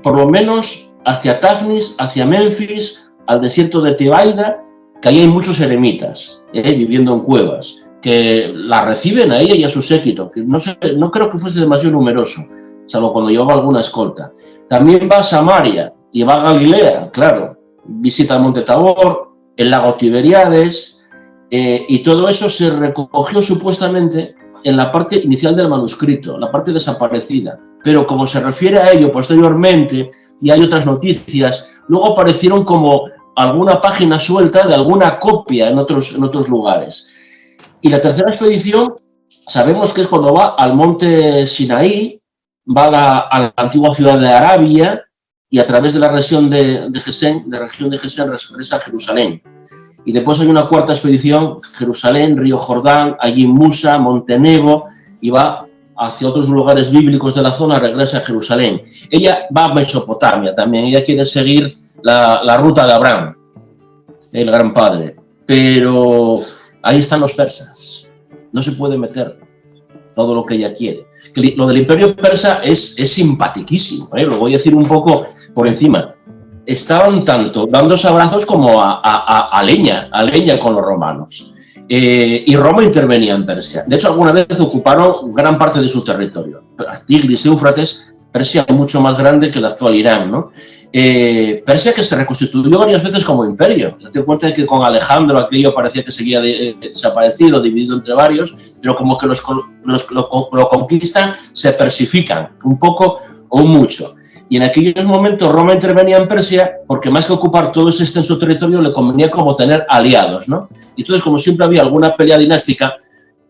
por lo menos, hacia Tafnis, hacia Memphis, al desierto de Tebaida, que ahí hay muchos eremitas, viviendo en cuevas, que la reciben a ella y a su séquito, que no creo que fuese demasiado numeroso, salvo cuando llevaba alguna escolta. También va a Samaria y va a Galilea, claro, visita el Monte Tabor, el lago Tiberíades, y todo eso se recogió supuestamente en la parte inicial del manuscrito, la parte desaparecida. Pero como se refiere a ello posteriormente, y hay otras noticias, luego aparecieron como alguna página suelta de alguna copia en otros lugares. Y la tercera expedición, sabemos que es cuando va al monte Sinaí, va a la antigua ciudad de Arabia, y a través de la región de Gesén regresa a Jerusalén. Y después hay una cuarta expedición, Jerusalén, Río Jordán, allí Musa, Monte Nebo, y va hacia otros lugares bíblicos de la zona, regresa a Jerusalén. Ella va a Mesopotamia también, ella quiere seguir la ruta de Abraham, el gran padre. Pero ahí están los persas, no se puede meter todo lo que ella quiere. Lo del imperio persa es simpatiquísimo, lo voy a decir un poco por encima. estaban tanto dándose abrazos como a leña con los romanos. Y Roma intervenía en Persia. De hecho, alguna vez ocuparon gran parte de su territorio. Tigris y Éufrates, Persia mucho más grande que el actual Irán, ¿no? Persia que se reconstituyó varias veces como imperio. Date cuenta de que con Alejandro aquello parecía que seguía desaparecido, dividido entre varios, pero como que lo conquistan, se persifican un poco o mucho. Y en aquellos momentos Roma intervenía en Persia porque más que ocupar todo ese extenso territorio le convenía como tener aliados, ¿no? Y entonces, como siempre había alguna pelea dinástica,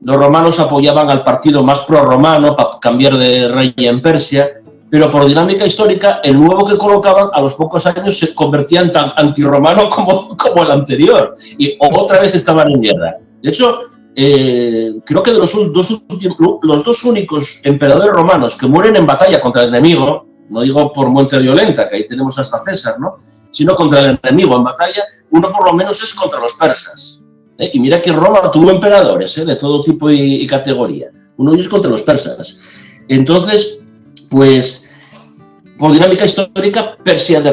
los romanos apoyaban al partido más pro-romano para cambiar de rey en Persia, pero por dinámica histórica, el nuevo que colocaban a los pocos años se convertía en tan antirromano como el anterior, y otra vez estaban en guerra. De hecho, creo que de los dos únicos emperadores romanos que mueren en batalla contra el enemigo, no digo por muerte violenta, que ahí tenemos hasta César, ¿no?, sino contra el enemigo en batalla, uno por lo menos es contra los persas. Y mira que Roma tuvo emperadores de todo tipo y categoría. Uno de ellos contra los persas. Entonces, pues, por dinámica histórica, Persia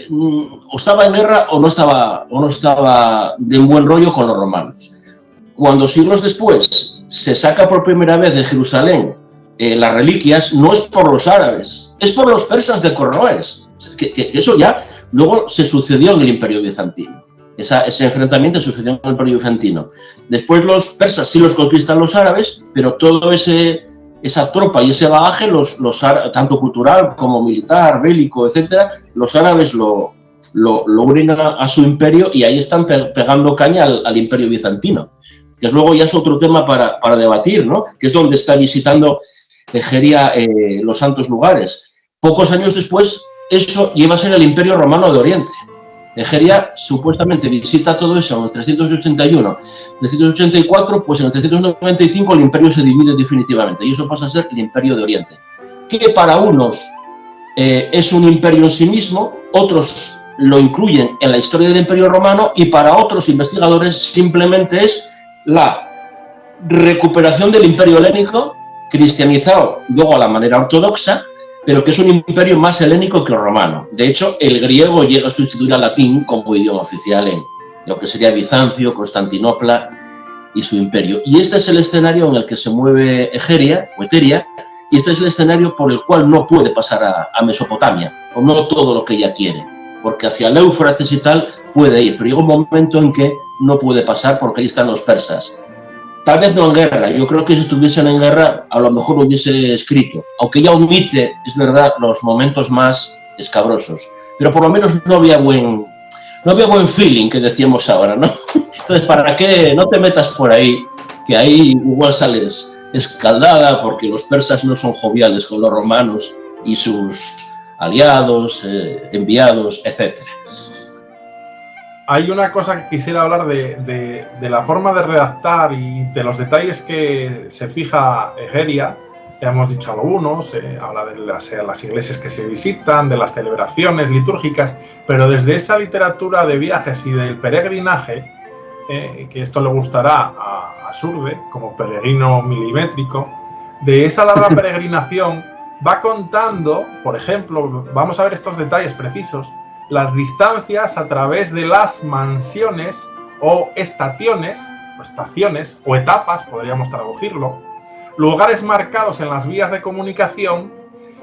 o estaba en guerra o no estaba de buen rollo con los romanos. Cuando siglos después se saca por primera vez de Jerusalén las reliquias, no es por los árabes, es por los persas de Corroes. Que eso ya luego se sucedió en el Imperio Bizantino. Ese enfrentamiento sucedió en el Imperio Bizantino. Después los persas sí los conquistan los árabes, pero todo esa tropa y ese bagaje, tanto cultural como militar, bélico, etcétera, los árabes lo unen a su imperio y ahí están pegando caña al Imperio Bizantino, que luego ya es otro tema para debatir, ¿no?, que es donde está visitando Egeria los santos lugares. Pocos años después, eso lleva a ser el Imperio Romano de Oriente. Egeria supuestamente visita todo eso en el 381, 384, pues en el 395 el imperio se divide definitivamente y eso pasa a ser el Imperio de Oriente, que para unos es un imperio en sí mismo, otros lo incluyen en la historia del Imperio Romano y para otros investigadores simplemente es la recuperación del Imperio Helénico, cristianizado luego a la manera ortodoxa, pero que es un imperio más helénico que el romano. De hecho, el griego llega a sustituir al latín como idioma oficial en lo que sería Bizancio, Constantinopla y su imperio. Y este es el escenario en el que se mueve Egeria, o Eteria, y este es el escenario por el cual no puede pasar a Mesopotamia, o no todo lo que ella quiere, porque hacia el Éufrates y tal puede ir, pero llega un momento en que no puede pasar porque ahí están los persas. Tal vez no en guerra, yo creo que si estuviesen en guerra a lo mejor lo hubiese escrito, aunque ella omite, es verdad, los momentos más escabrosos, pero por lo menos no había buen feeling, que decíamos ahora, ¿no? Entonces, ¿para qué no te metas por ahí? Que ahí igual sales escaldada porque los persas no son joviales con los romanos y sus aliados, enviados, etcétera. Hay una cosa que quisiera hablar de la forma de redactar y de los detalles que se fija Egeria. Ya hemos dicho algunos, habla de las iglesias que se visitan, de las celebraciones litúrgicas, pero desde esa literatura de viajes y del peregrinaje, que esto le gustará a Surde, como peregrino milimétrico, de esa larga peregrinación va contando, por ejemplo, vamos a ver estos detalles precisos, las distancias a través de las mansiones o estaciones o etapas, podríamos traducirlo, lugares marcados en las vías de comunicación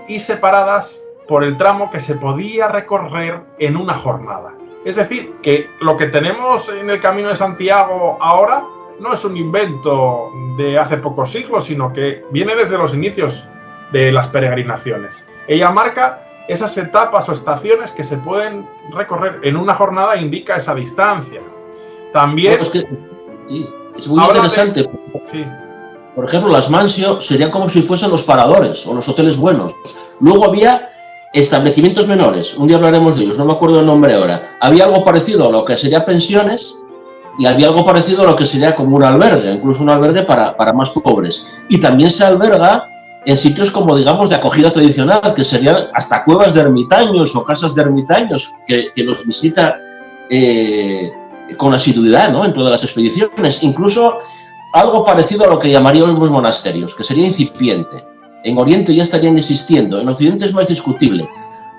y separadas por el tramo que se podía recorrer en una jornada. Es decir, que lo que tenemos en el Camino de Santiago ahora no es un invento de hace pocos siglos, sino que viene desde los inicios de las peregrinaciones. Ella marca esas etapas o estaciones que se pueden recorrer en una jornada e indica esa distancia. También... No, es muy interesante. Sí. Por ejemplo, las mansio serían como si fuesen los paradores o los hoteles buenos. Luego había establecimientos menores, un día hablaremos de ellos, no me acuerdo el nombre ahora. Había algo parecido a lo que sería pensiones y había algo parecido a lo que sería como un albergue, incluso un albergue para más pobres. Y también se alberga en sitios como, digamos, de acogida tradicional, que serían hasta cuevas de ermitaños o casas de ermitaños, que los visita con asiduidad, ¿no?, en todas las expediciones. Incluso algo parecido a lo que llamaríamos los monasterios, que sería incipiente. En Oriente ya estarían existiendo, en Occidente es más discutible,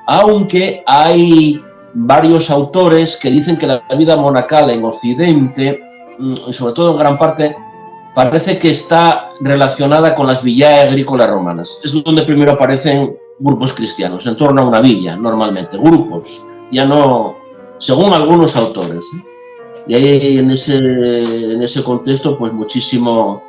aunque hay varios autores que dicen que la vida monacal en Occidente, y sobre todo en gran parte, parece que está relacionada con las villae agrícolas romanas. Es donde primero aparecen grupos cristianos, en torno a una villa, normalmente, grupos, ya no, según algunos autores. Y ahí en ese contexto, pues muchísimo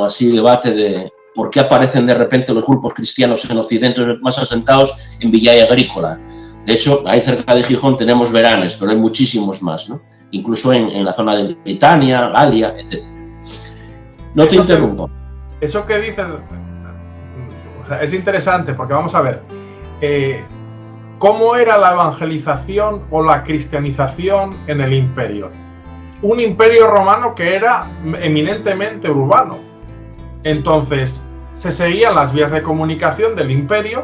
así debate de por qué aparecen de repente los grupos cristianos en Occidente más asentados en villae agrícola. De hecho, ahí cerca de Gijón tenemos veranes, pero hay muchísimos más, ¿no? Incluso en la zona de Britania, Galia, etc. No te interrumpo. Eso que dices es interesante porque vamos a ver cómo era la evangelización o la cristianización en el imperio. Un imperio romano que era eminentemente urbano. Entonces, se seguían las vías de comunicación del imperio,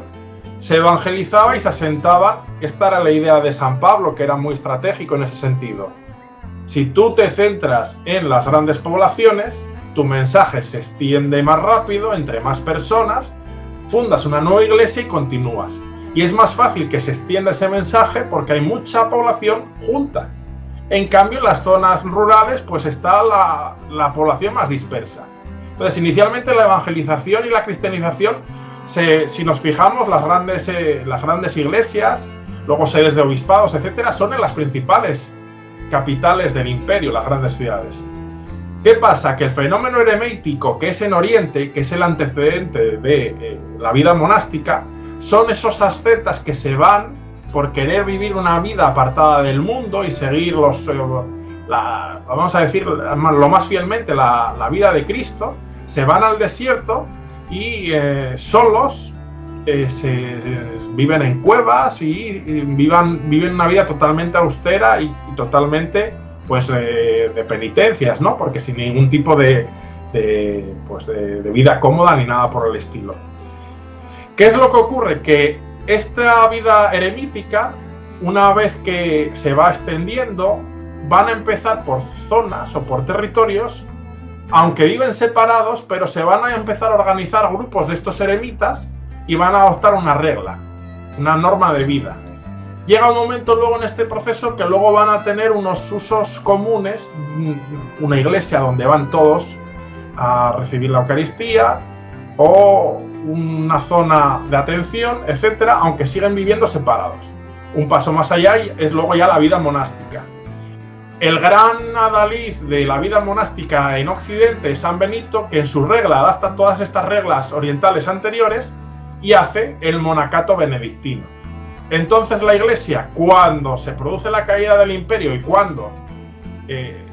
se evangelizaba y se asentaba. Esta era la idea de San Pablo, que era muy estratégico en ese sentido. Si tú te centras en las grandes poblaciones, tu mensaje se extiende más rápido, entre más personas, fundas una nueva iglesia y continúas. Y es más fácil que se extienda ese mensaje porque hay mucha población junta. En cambio, en las zonas rurales, pues está la población más dispersa. Entonces, inicialmente la evangelización y la cristianización, si nos fijamos, las grandes iglesias, luego sedes de obispados, etcétera, son en las principales capitales del imperio, las grandes ciudades. ¿Qué pasa? Que el fenómeno eremético, que es en Oriente, que es el antecedente de la vida monástica, son esos ascetas que se van por querer vivir una vida apartada del mundo y seguir vamos a decir, lo más fielmente la vida de Cristo. Se van al desierto y solos viven en cuevas y viven una vida totalmente austera y totalmente pues de penitencias, ¿no? Porque sin ningún tipo de vida cómoda ni nada por el estilo. ¿Qué es lo que ocurre? Que esta vida eremítica, una vez que se va extendiendo, van a empezar por zonas o por territorios, aunque viven separados, pero se van a empezar a organizar grupos de estos eremitas y van a adoptar una regla, una norma de vida. Llega un momento luego en este proceso que luego van a tener unos usos comunes, una iglesia donde van todos a recibir la Eucaristía o una zona de atención, etcétera, aunque siguen viviendo separados. Un paso más allá es luego ya la vida monástica. El gran adalid de la vida monástica en Occidente es San Benito, que en su regla adapta todas estas reglas orientales anteriores y hace el monacato benedictino. Entonces la Iglesia, cuando se produce la caída del imperio y cuando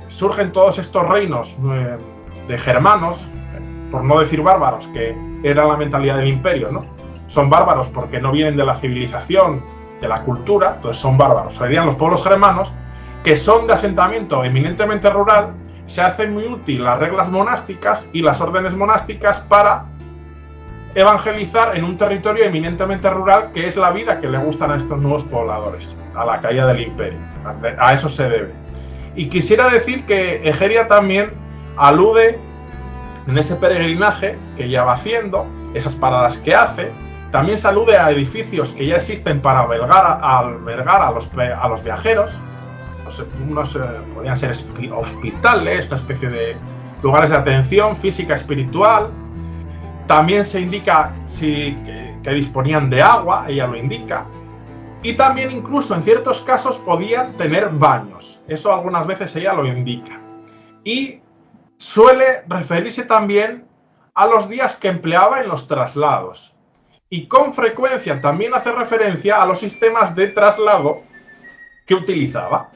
surgen todos estos reinos de germanos, por no decir bárbaros, que era la mentalidad del imperio, ¿no? Son bárbaros porque no vienen de la civilización, de la cultura, entonces son bárbaros. Serían los pueblos germanos, que son de asentamiento eminentemente rural. Se hacen muy útil las reglas monásticas y las órdenes monásticas para evangelizar en un territorio eminentemente rural, que es la vida que le gustan a estos nuevos pobladores, a la caída del imperio. A eso se debe. Y quisiera decir que Egeria también alude en ese peregrinaje que ella va haciendo, esas paradas que hace, también se alude a edificios que ya existen para albergar a los viajeros. Unos podrían ser hospitales, una especie de lugares de atención física, espiritual. También se indica que disponían de agua, ella lo indica. Y también incluso en ciertos casos podían tener baños. Eso algunas veces ella lo indica. Y suele referirse también a los días que empleaba en los traslados. Y con frecuencia también hace referencia a los sistemas de traslado que utilizaba.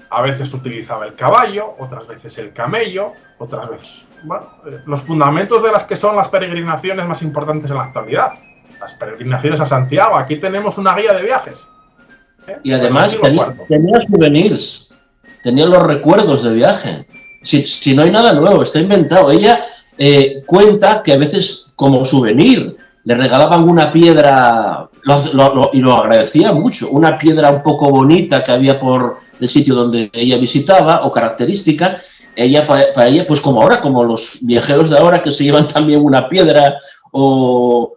A veces utilizaba el caballo, otras veces el camello, otras veces... Bueno, los fundamentos de las que son las peregrinaciones más importantes en la actualidad. Las peregrinaciones a Santiago. Aquí tenemos una guía de viajes. Y además tenía souvenirs, tenía los recuerdos de viaje. Si no hay nada nuevo, está inventado. Ella cuenta que a veces, como souvenir, le regalaban una piedra, y lo agradecía mucho, una piedra un poco bonita que había por el sitio donde ella visitaba, o característica. Para ella, pues como ahora, como los viajeros de ahora que se llevan también una piedra o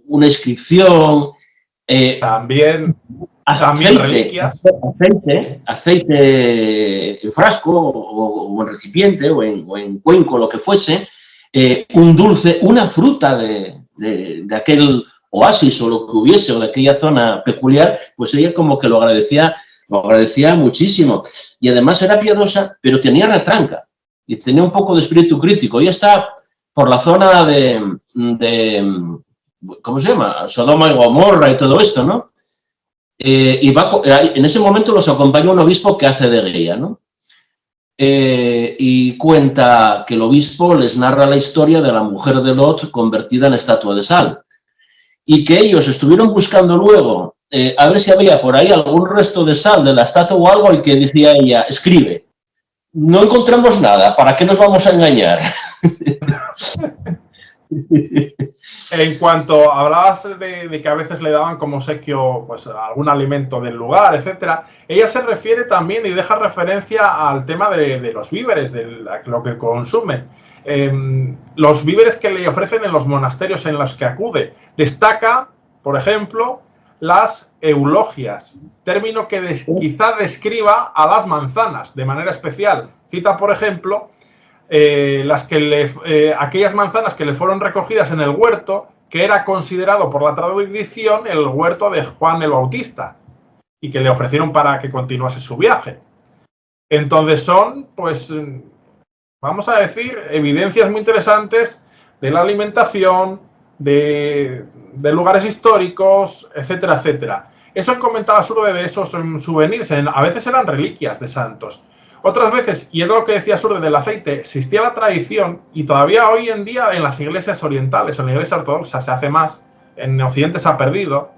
una inscripción. También También reliquias. Aceite en frasco o en recipiente o en cuenco, lo que fuese, un dulce, una fruta de aquel oasis o lo que hubiese o de aquella zona peculiar, pues ella como que lo agradecía muchísimo. Y además era piadosa, pero tenía retranca y tenía un poco de espíritu crítico. Ella está por la zona de ¿cómo se llama? Sodoma y Gomorra y todo esto, ¿no? En ese momento los acompaña un obispo que hace de guía, ¿no? Y cuenta que el obispo les narra la historia de la mujer de Lot convertida en estatua de sal. Y que ellos estuvieron buscando luego a ver si había por ahí algún resto de sal de la estatua o algo, y que decía ella, escribe, no encontramos nada, ¿para qué nos vamos a engañar? En cuanto hablabas de que a veces le daban como obsequio pues, algún alimento del lugar, etcétera, ella se refiere también y deja referencia al tema de los víveres, de lo que consume. Los víveres que le ofrecen en los monasterios en los que acude. Destaca, por ejemplo, las eulogias, término que quizá describa a las manzanas de manera especial. Cita, por ejemplo, aquellas manzanas que le fueron recogidas en el huerto, que era considerado por la tradición el huerto de Juan el Bautista, y que le ofrecieron para que continuase su viaje. Entonces son, pues, vamos a decir, evidencias muy interesantes de la alimentación, de lugares históricos, etcétera, etcétera. Eso comentaba Surde de esos souvenirs, a veces eran reliquias de santos. Otras veces, y es lo que decía Surde del aceite, existía la tradición, y todavía hoy en día en las iglesias orientales o en la iglesia ortodoxa se hace más, en Occidente se ha perdido,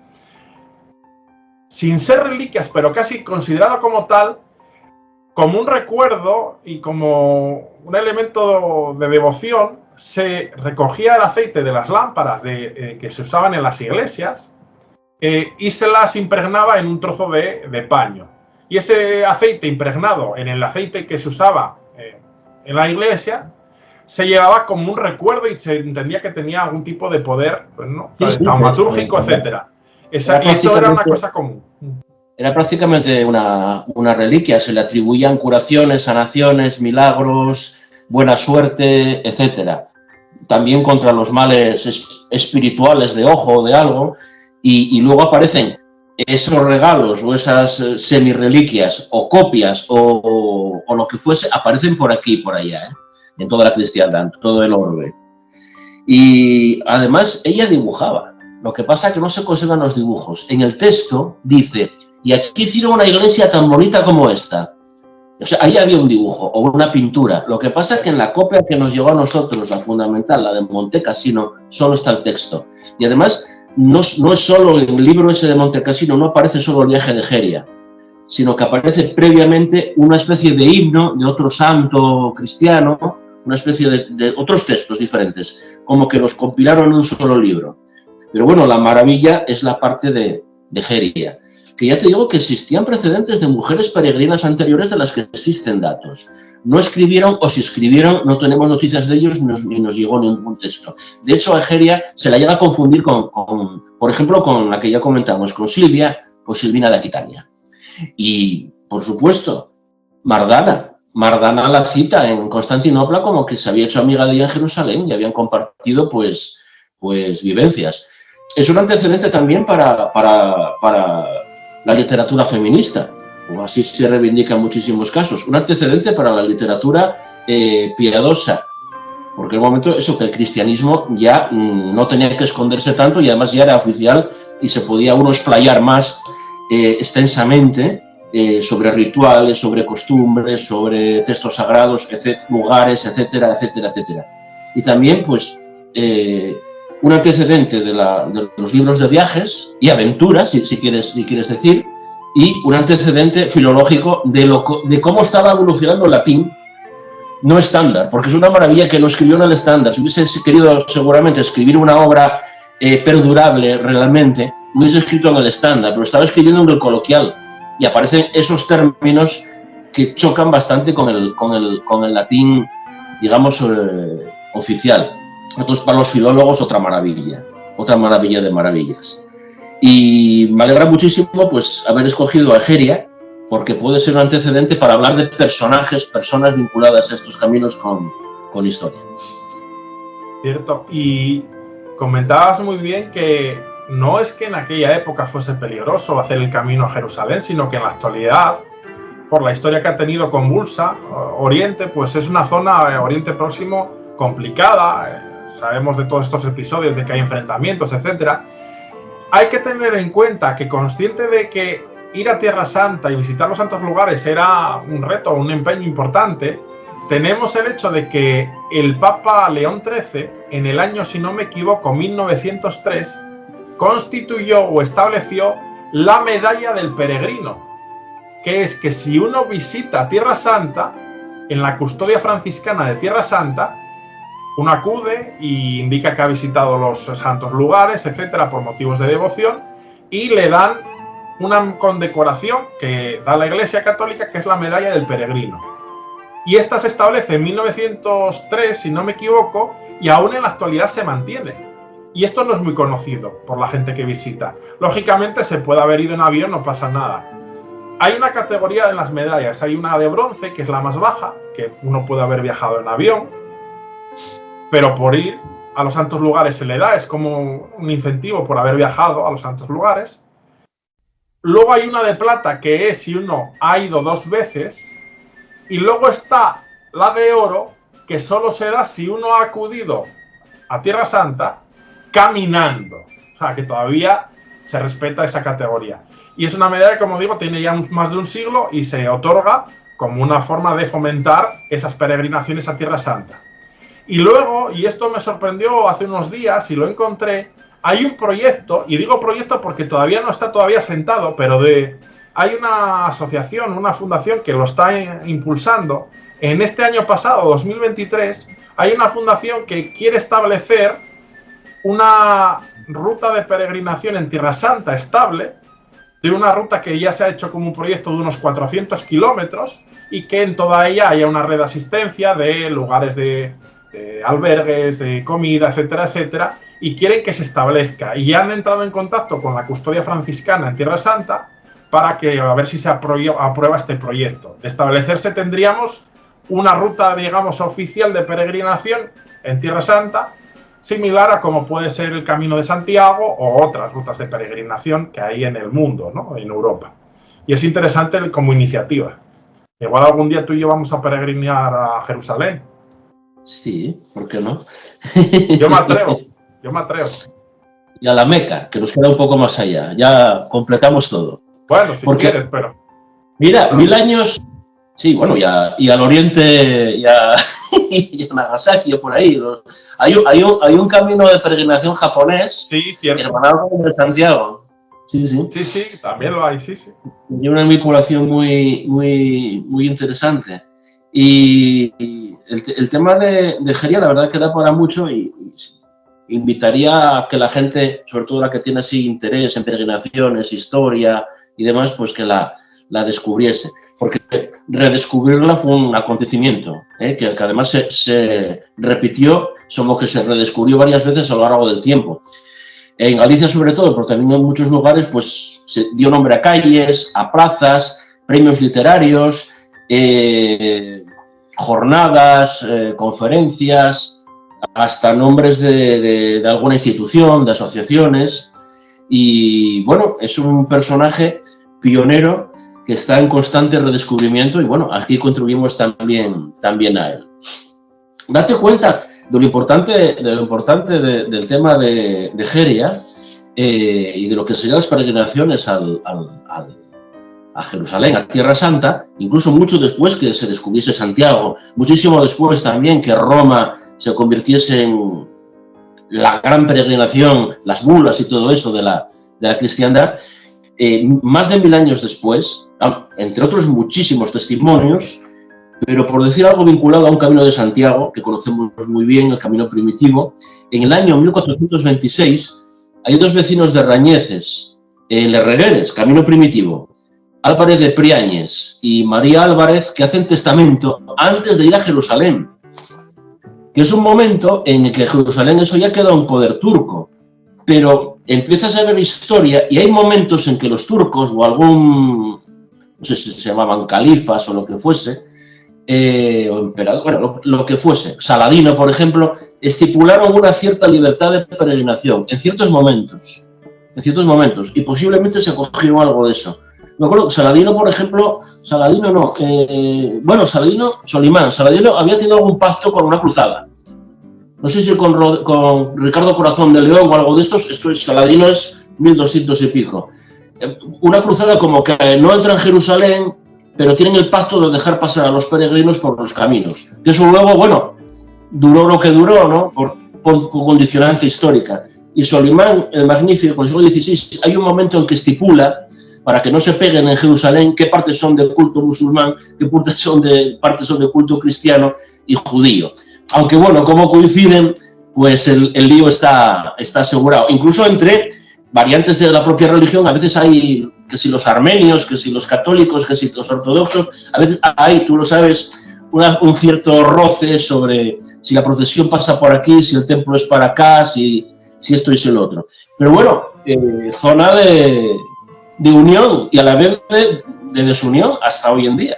sin ser reliquias, pero casi considerado como tal, como un recuerdo y como un elemento de devoción, se recogía el aceite de las lámparas que se usaban en las iglesias y se las impregnaba en un trozo de paño. Y ese aceite impregnado en el aceite que se usaba en la iglesia se llevaba como un recuerdo y se entendía que tenía algún tipo de poder, pues, ¿no? Taumatúrgico, etcétera. Y eso era una cosa común. Era prácticamente una reliquia, se le atribuían curaciones, sanaciones, milagros, buena suerte, etcétera. También contra los males espirituales de ojo o de algo, y luego aparecen esos regalos o esas semirreliquias o copias o lo que fuese, aparecen por aquí y por allá, en toda la cristiandad, en todo el orbe. Y además ella dibujaba. Lo que pasa es que no se conservan los dibujos. En el texto dice, y aquí hicieron una iglesia tan bonita como esta. O sea, ahí había un dibujo o una pintura. Lo que pasa es que en la copia que nos llegó a nosotros, la fundamental, la de Montecassino, solo está el texto. Y además, no es solo en el libro ese de Montecassino, no aparece solo el viaje de Egeria, sino que aparece previamente una especie de himno de otro santo cristiano, una especie de otros textos diferentes, como que los compilaron en un solo libro. Pero bueno, la maravilla es la parte de Egeria, que ya te digo que existían precedentes de mujeres peregrinas anteriores de las que existen datos. No escribieron, o si escribieron, no tenemos noticias de ellos ni nos llegó ningún texto. De hecho, a Egeria se la llega a confundir por ejemplo, con la que ya comentamos, con Silvia o Silvina de Aquitania. Y, por supuesto, Mardana la cita en Constantinopla como que se había hecho amiga de ella en Jerusalén y habían compartido, pues vivencias. Es un antecedente también para la literatura feminista, o así se reivindica en muchísimos casos, un antecedente para la literatura piadosa, porque en el momento eso, que el cristianismo ya no tenía que esconderse tanto y además ya era oficial y se podía uno explayar más extensamente sobre rituales, sobre costumbres, sobre textos sagrados, lugares, etcétera, etcétera, etcétera. Y también, pues, un antecedente de los libros de viajes y aventuras, si quieres decir, y un antecedente filológico de cómo estaba evolucionando el latín no estándar, porque es una maravilla que lo escribió en el estándar. Si hubiese querido seguramente escribir una obra perdurable realmente, hubiese escrito en el estándar, pero estaba escribiendo en el coloquial y aparecen esos términos que chocan bastante con el latín, digamos, oficial. Entonces, para los filólogos, otra maravilla de maravillas. Y me alegra muchísimo pues haber escogido a Egeria, porque puede ser un antecedente para hablar de personas vinculadas a estos caminos con historia. Cierto, y comentabas muy bien que no es que en aquella época fuese peligroso hacer el camino a Jerusalén, sino que en la actualidad, por la historia que ha tenido convulsa, Oriente, pues es una zona, Oriente Próximo, complicada. Sabemos de todos estos episodios, de que hay enfrentamientos, etcétera. Hay que tener en cuenta que, consciente de que ir a Tierra Santa y visitar los santos lugares era un reto, un empeño importante, tenemos el hecho de que el Papa León XIII, en el año, si no me equivoco, 1903, constituyó o estableció la medalla del peregrino, que es que si uno visita Tierra Santa, en la custodia franciscana de Tierra Santa, uno acude y indica que ha visitado los santos lugares, etcétera, por motivos de devoción, y le dan una condecoración que da la Iglesia Católica, que es la medalla del peregrino. Y esta se establece en 1903, si no me equivoco, y aún en la actualidad se mantiene. Y esto no es muy conocido por la gente que visita. Lógicamente se puede haber ido en avión, no pasa nada. Hay una categoría en las medallas, hay una de bronce, que es la más baja, que uno puede haber viajado en avión, pero por ir a los santos lugares se le da, es como un incentivo por haber viajado a los santos lugares. Luego hay una de plata, que es si uno ha ido 2 veces, y luego está la de oro, que solo se da si uno ha acudido a Tierra Santa caminando. O sea, que todavía se respeta esa categoría. Y es una medalla que, como digo, tiene ya más de un siglo y se otorga como una forma de fomentar esas peregrinaciones a Tierra Santa. Y luego, y esto me sorprendió hace unos días y lo encontré, hay un proyecto, y digo proyecto porque todavía no está sentado, pero hay una asociación, una fundación que lo está impulsando. En este año pasado, 2023, hay una fundación que quiere establecer una ruta de peregrinación en Tierra Santa estable, de una ruta que ya se ha hecho como un proyecto de unos 400 kilómetros y que en toda ella haya una red de asistencia de lugares de albergues, de comida, etcétera, etcétera, y quieren que se establezca. Y ya han entrado en contacto con la custodia franciscana en Tierra Santa para que a ver si se aprueba este proyecto. De establecerse tendríamos una ruta, digamos, oficial de peregrinación en Tierra Santa, similar a como puede ser el Camino de Santiago o otras rutas de peregrinación que hay en el mundo, ¿no? En Europa. Y es interesante como iniciativa. Igual algún día tú y yo vamos a peregrinar a Jerusalén. Sí, ¿por qué no? Yo me atrevo. Y a la Meca, que nos queda un poco más allá. Ya completamos todo. Bueno, si quieres, pero... Mira, 1000 años... Sí, bueno, ya, y al oriente, ya, y a Nagasaki o por ahí. Hay un camino de peregrinación japonés, sí, cierto, hermanado con el de Santiago. Sí, sí. Sí, sí, también lo hay, sí, sí. Y una vinculación muy interesante. Y el tema de Egeria, la verdad que da para mucho y invitaría a que la gente, sobre todo la que tiene así interés en peregrinaciones, historia y demás, pues que la descubriese. Porque redescubrirla fue un acontecimiento, que además se repitió, solo que se redescubrió varias veces a lo largo del tiempo. En Galicia, sobre todo, porque también en muchos lugares, pues se dio nombre a calles, a plazas, premios literarios, jornadas, conferencias, hasta nombres de alguna institución, de asociaciones. Y bueno, es un personaje pionero que está en constante redescubrimiento y bueno, aquí contribuimos también a él. Date cuenta de lo importante del tema de Egeria y de lo que serían las peregrinaciones a Jerusalén, a Tierra Santa, incluso mucho después que se descubriese Santiago, muchísimo después también que Roma se convirtiese en la gran peregrinación, las bulas y todo eso de la cristiandad. Más de 1000 años después, entre otros muchísimos testimonios, pero por decir algo vinculado a un camino de Santiago, que conocemos muy bien, el camino primitivo, en el año 1426 hay 2 vecinos de Rañeces, en Les Regueres, camino primitivo, Álvarez de Priáñez y María Álvarez, que hacen testamento antes de ir a Jerusalén, que es un momento en el que Jerusalén eso ya queda en poder turco, pero empiezas a ver historia y hay momentos en que los turcos o algún, no sé si se llamaban califas o lo que fuese, o emperador, bueno, lo que fuese, Saladino, por ejemplo, estipularon una cierta libertad de peregrinación en ciertos momentos, y posiblemente se cogieron algo de eso. Me acuerdo que Saladino, por ejemplo, Saladino había tenido algún pacto con una cruzada. No sé si con Ricardo Corazón de León o algo de estos. Saladino es 1200 y pico. Una cruzada como que no entra en Jerusalén, pero tienen el pacto de dejar pasar a los peregrinos por los caminos. Que eso luego, bueno, duró lo que duró, ¿no? Por condicionante histórica. Y Solimán, el Magnífico, en el siglo XVI, hay un momento en que estipula, para que no se peguen en Jerusalén, qué partes son de culto musulmán, qué partes son de culto cristiano y judío. Aunque bueno, como coinciden, pues el lío está asegurado. Incluso entre variantes de la propia religión, a veces hay, que si los armenios, que si los católicos, que si los ortodoxos, a veces hay, tú lo sabes, un cierto roce sobre si la procesión pasa por aquí, si el templo es para acá, si esto y si el otro. Pero bueno, zona de unión y a la vez de desunión hasta hoy en día.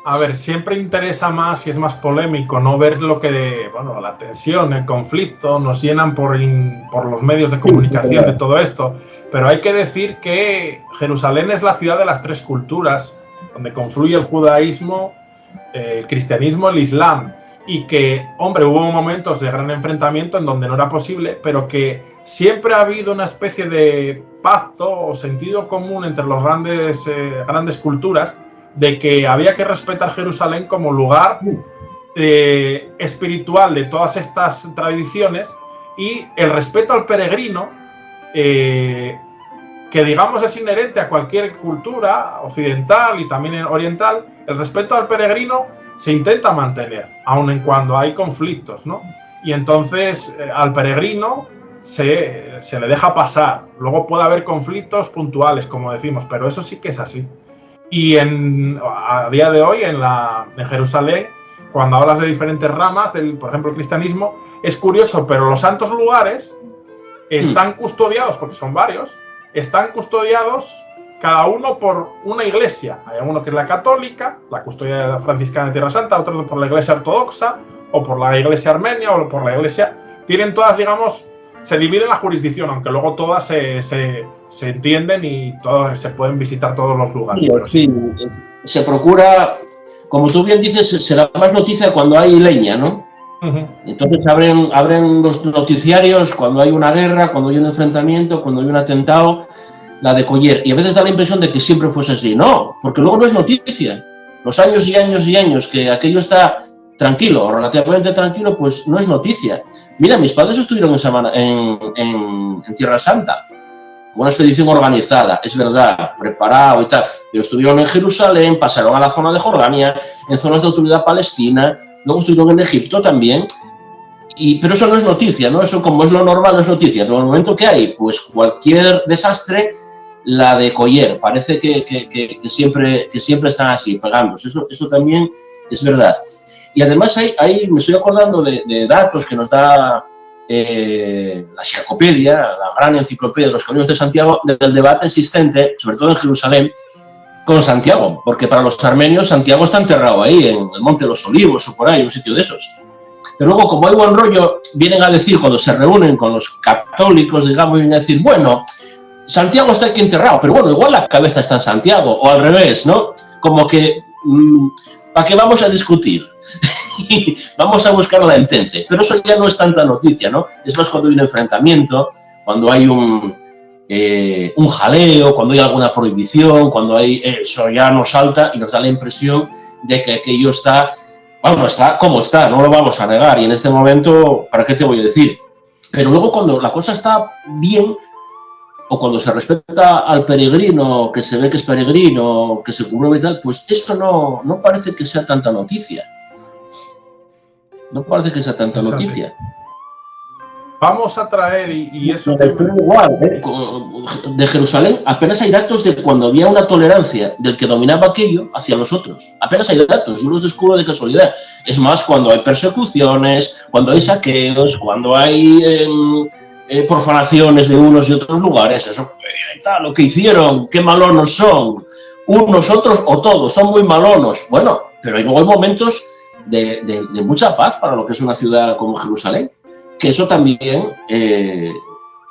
A ver, siempre interesa más y es más polémico no ver lo que, bueno, la tensión, el conflicto, nos llenan por los medios de comunicación de todo esto, pero hay que decir que Jerusalén es la ciudad de las tres culturas, donde confluye el judaísmo, el cristianismo, el islam, y que, hombre, hubo momentos de gran enfrentamiento en donde no era posible, pero que siempre ha habido una especie de pacto o sentido común entre las grandes culturas, de que había que respetar Jerusalén como lugar espiritual de todas estas tradiciones, y el respeto al peregrino, que digamos es inherente a cualquier cultura occidental y también oriental. El respeto al peregrino se intenta mantener, aun en cuando hay conflictos, ¿no? Y entonces al peregrino se le deja pasar. Luego puede haber conflictos puntuales, como decimos, pero eso sí que es así. Y a día de hoy en Jerusalén, cuando hablas de diferentes ramas, por ejemplo el cristianismo, es curioso, pero los santos lugares están custodiados, porque son varios, están custodiados cada uno por una iglesia. Hay uno que es la católica, la custodia franciscana de Tierra Santa, otro por la iglesia ortodoxa, o por la iglesia armenia, o por la iglesia... Tienen todas, digamos, se divide la jurisdicción, aunque luego todas se entienden y todas se pueden visitar todos los lugares. Sí, se procura, como tú bien dices, será más noticia cuando hay leña, ¿no? Entonces abren los noticiarios cuando hay una guerra, cuando hay un enfrentamiento, cuando hay un atentado, la de Coller. Y a veces da la impresión de que siempre fuese así. No, porque luego no es noticia. Los años y años y años que aquello está tranquilo, o relativamente tranquilo, pues no es noticia. Mira, mis padres estuvieron en Tierra Santa, una expedición organizada, es verdad, preparado y tal, pero estuvieron en Jerusalén, pasaron a la zona de Jordania, en zonas de autoridad palestina, luego estuvieron en Egipto también, pero eso no es noticia, ¿no? Eso, como es lo normal, no es noticia. Pero en el momento que hay, pues cualquier desastre, la de Coller, parece que siempre están así, pegándose. Eso también es verdad. Y además me estoy acordando de datos que nos da la Xacopedia, la gran enciclopedia de los Caminos de Santiago, del debate existente, sobre todo en Jerusalén, con Santiago, porque para los armenios Santiago está enterrado ahí, en el Monte de los Olivos o por ahí, un sitio de esos. Pero luego, como hay buen rollo, vienen a decir, cuando se reúnen con los católicos, digamos, vienen a decir, bueno, Santiago está aquí enterrado, pero bueno, igual la cabeza está en Santiago, o al revés, ¿no? Como que, ¿para qué vamos a discutir? Vamos a buscar la entente. Pero eso ya no es tanta noticia, ¿no? Es más cuando hay un enfrentamiento, cuando hay un jaleo, cuando hay alguna prohibición, cuando hay eso ya nos salta y nos da la impresión de que aquello está, bueno, está como está, no lo vamos a negar. Y en este momento, ¿para qué te voy a decir? Pero luego cuando la cosa está bien, o cuando se respeta al peregrino, que se ve que es peregrino, que se cubrió y tal, pues eso no parece que sea tanta noticia. No parece que sea tanta noticia. Vamos a traer, y eso... Igual, de Jerusalén apenas hay datos de cuando había una tolerancia del que dominaba aquello hacia los otros. Apenas hay datos, yo los descubro de casualidad. Es más, cuando hay persecuciones, cuando hay saqueos, cuando hay profanaciones de unos y otros lugares, eso, tal, lo que hicieron, qué malonos son, unos, otros o todos, son muy malonos. Bueno, pero luego hay momentos de mucha paz para lo que es una ciudad como Jerusalén, que eso también,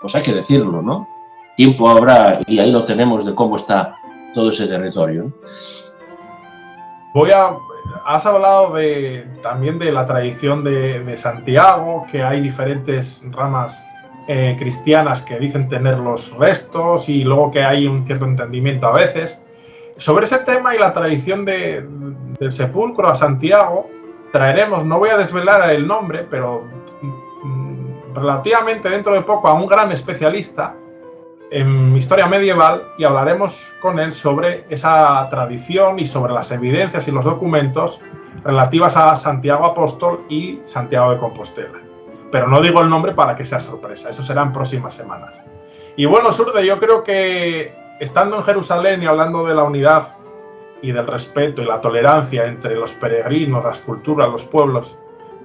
pues hay que decirlo, ¿no? Tiempo habrá, y ahí lo tenemos, de cómo está todo ese territorio. Has hablado también de la tradición de Santiago, que hay diferentes ramas cristianas que dicen tener los restos y luego que hay un cierto entendimiento a veces. Sobre ese tema y la tradición del sepulcro a Santiago, traeremos, no voy a desvelar el nombre, pero relativamente dentro de poco, a un gran especialista en historia medieval, y hablaremos con él sobre esa tradición y sobre las evidencias y los documentos relativas a Santiago Apóstol y Santiago de Compostela. Pero no digo el nombre para que sea sorpresa, eso será en próximas semanas. Y bueno, Surde, yo creo que estando en Jerusalén y hablando de la unidad y del respeto y la tolerancia entre los peregrinos, las culturas, los pueblos,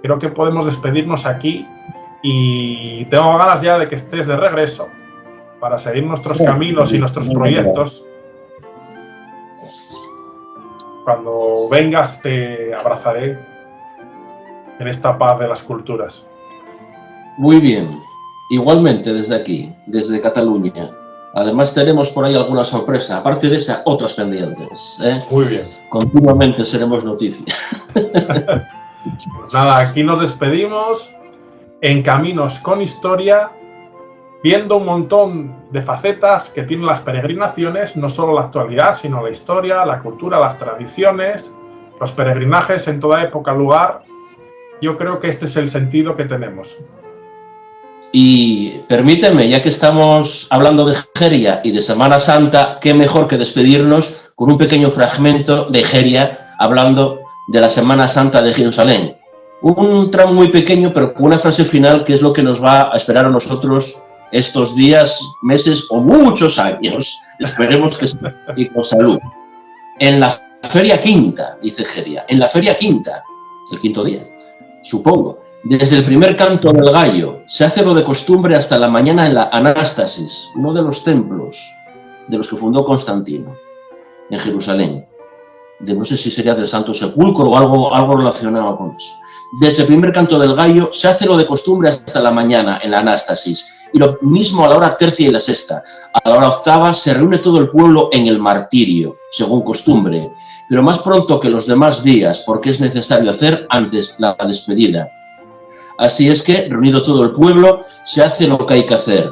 creo que podemos despedirnos aquí, y tengo ganas ya de que estés de regreso para seguir nuestros caminos y nuestros proyectos. Cuando vengas te abrazaré en esta paz de las culturas. Muy bien, igualmente desde aquí, desde Cataluña. Además tenemos por ahí alguna sorpresa, aparte de esa, otras pendientes, ¿eh? Muy bien. Continuamente seremos noticia. Pues nada, aquí nos despedimos en Caminos con Historia, viendo un montón de facetas que tienen las peregrinaciones, no solo la actualidad, sino la historia, la cultura, las tradiciones, los peregrinajes en toda época, lugar. Yo creo que este es el sentido que tenemos. Y permíteme, ya que estamos hablando de Egeria y de Semana Santa, qué mejor que despedirnos con un pequeño fragmento de Egeria hablando de la Semana Santa de Jerusalén. Un tramo muy pequeño, pero con una frase final que es lo que nos va a esperar a nosotros estos días, meses o muchos años. Esperemos que esté y con salud. En la Feria Quinta, dice Egeria, en la Feria Quinta, el quinto día, supongo, desde el primer canto del gallo, se hace lo de costumbre hasta la mañana en la Anástasis, uno de los templos de los que fundó Constantino, en Jerusalén. No sé si sería del Santo Sepulcro o algo relacionado con eso. Desde el primer canto del gallo se hace lo de costumbre hasta la mañana en la Anástasis, y lo mismo a la hora tercia y la sexta. A la hora octava se reúne todo el pueblo en el martirio, según costumbre, pero más pronto que los demás días, porque es necesario hacer antes la despedida. Así es que, reunido todo el pueblo, se hace lo que hay que hacer.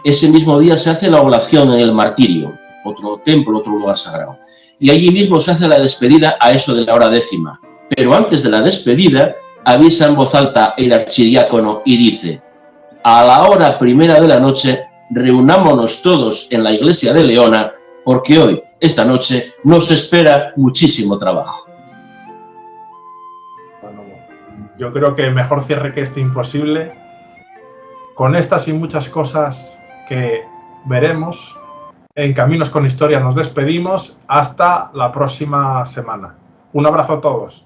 Ese mismo día se hace la oblación en el martirio, otro templo, otro lugar sagrado. Y allí mismo se hace la despedida a eso de la hora décima. Pero antes de la despedida, avisa en voz alta el archidiácono y dice: a la hora primera de la noche, reunámonos todos en la iglesia de Leona, porque hoy, esta noche, nos espera muchísimo trabajo. Bueno, yo creo que mejor cierre que este imposible. Con estas y muchas cosas que veremos en Caminos con Historia nos despedimos. Hasta la próxima semana. Un abrazo a todos.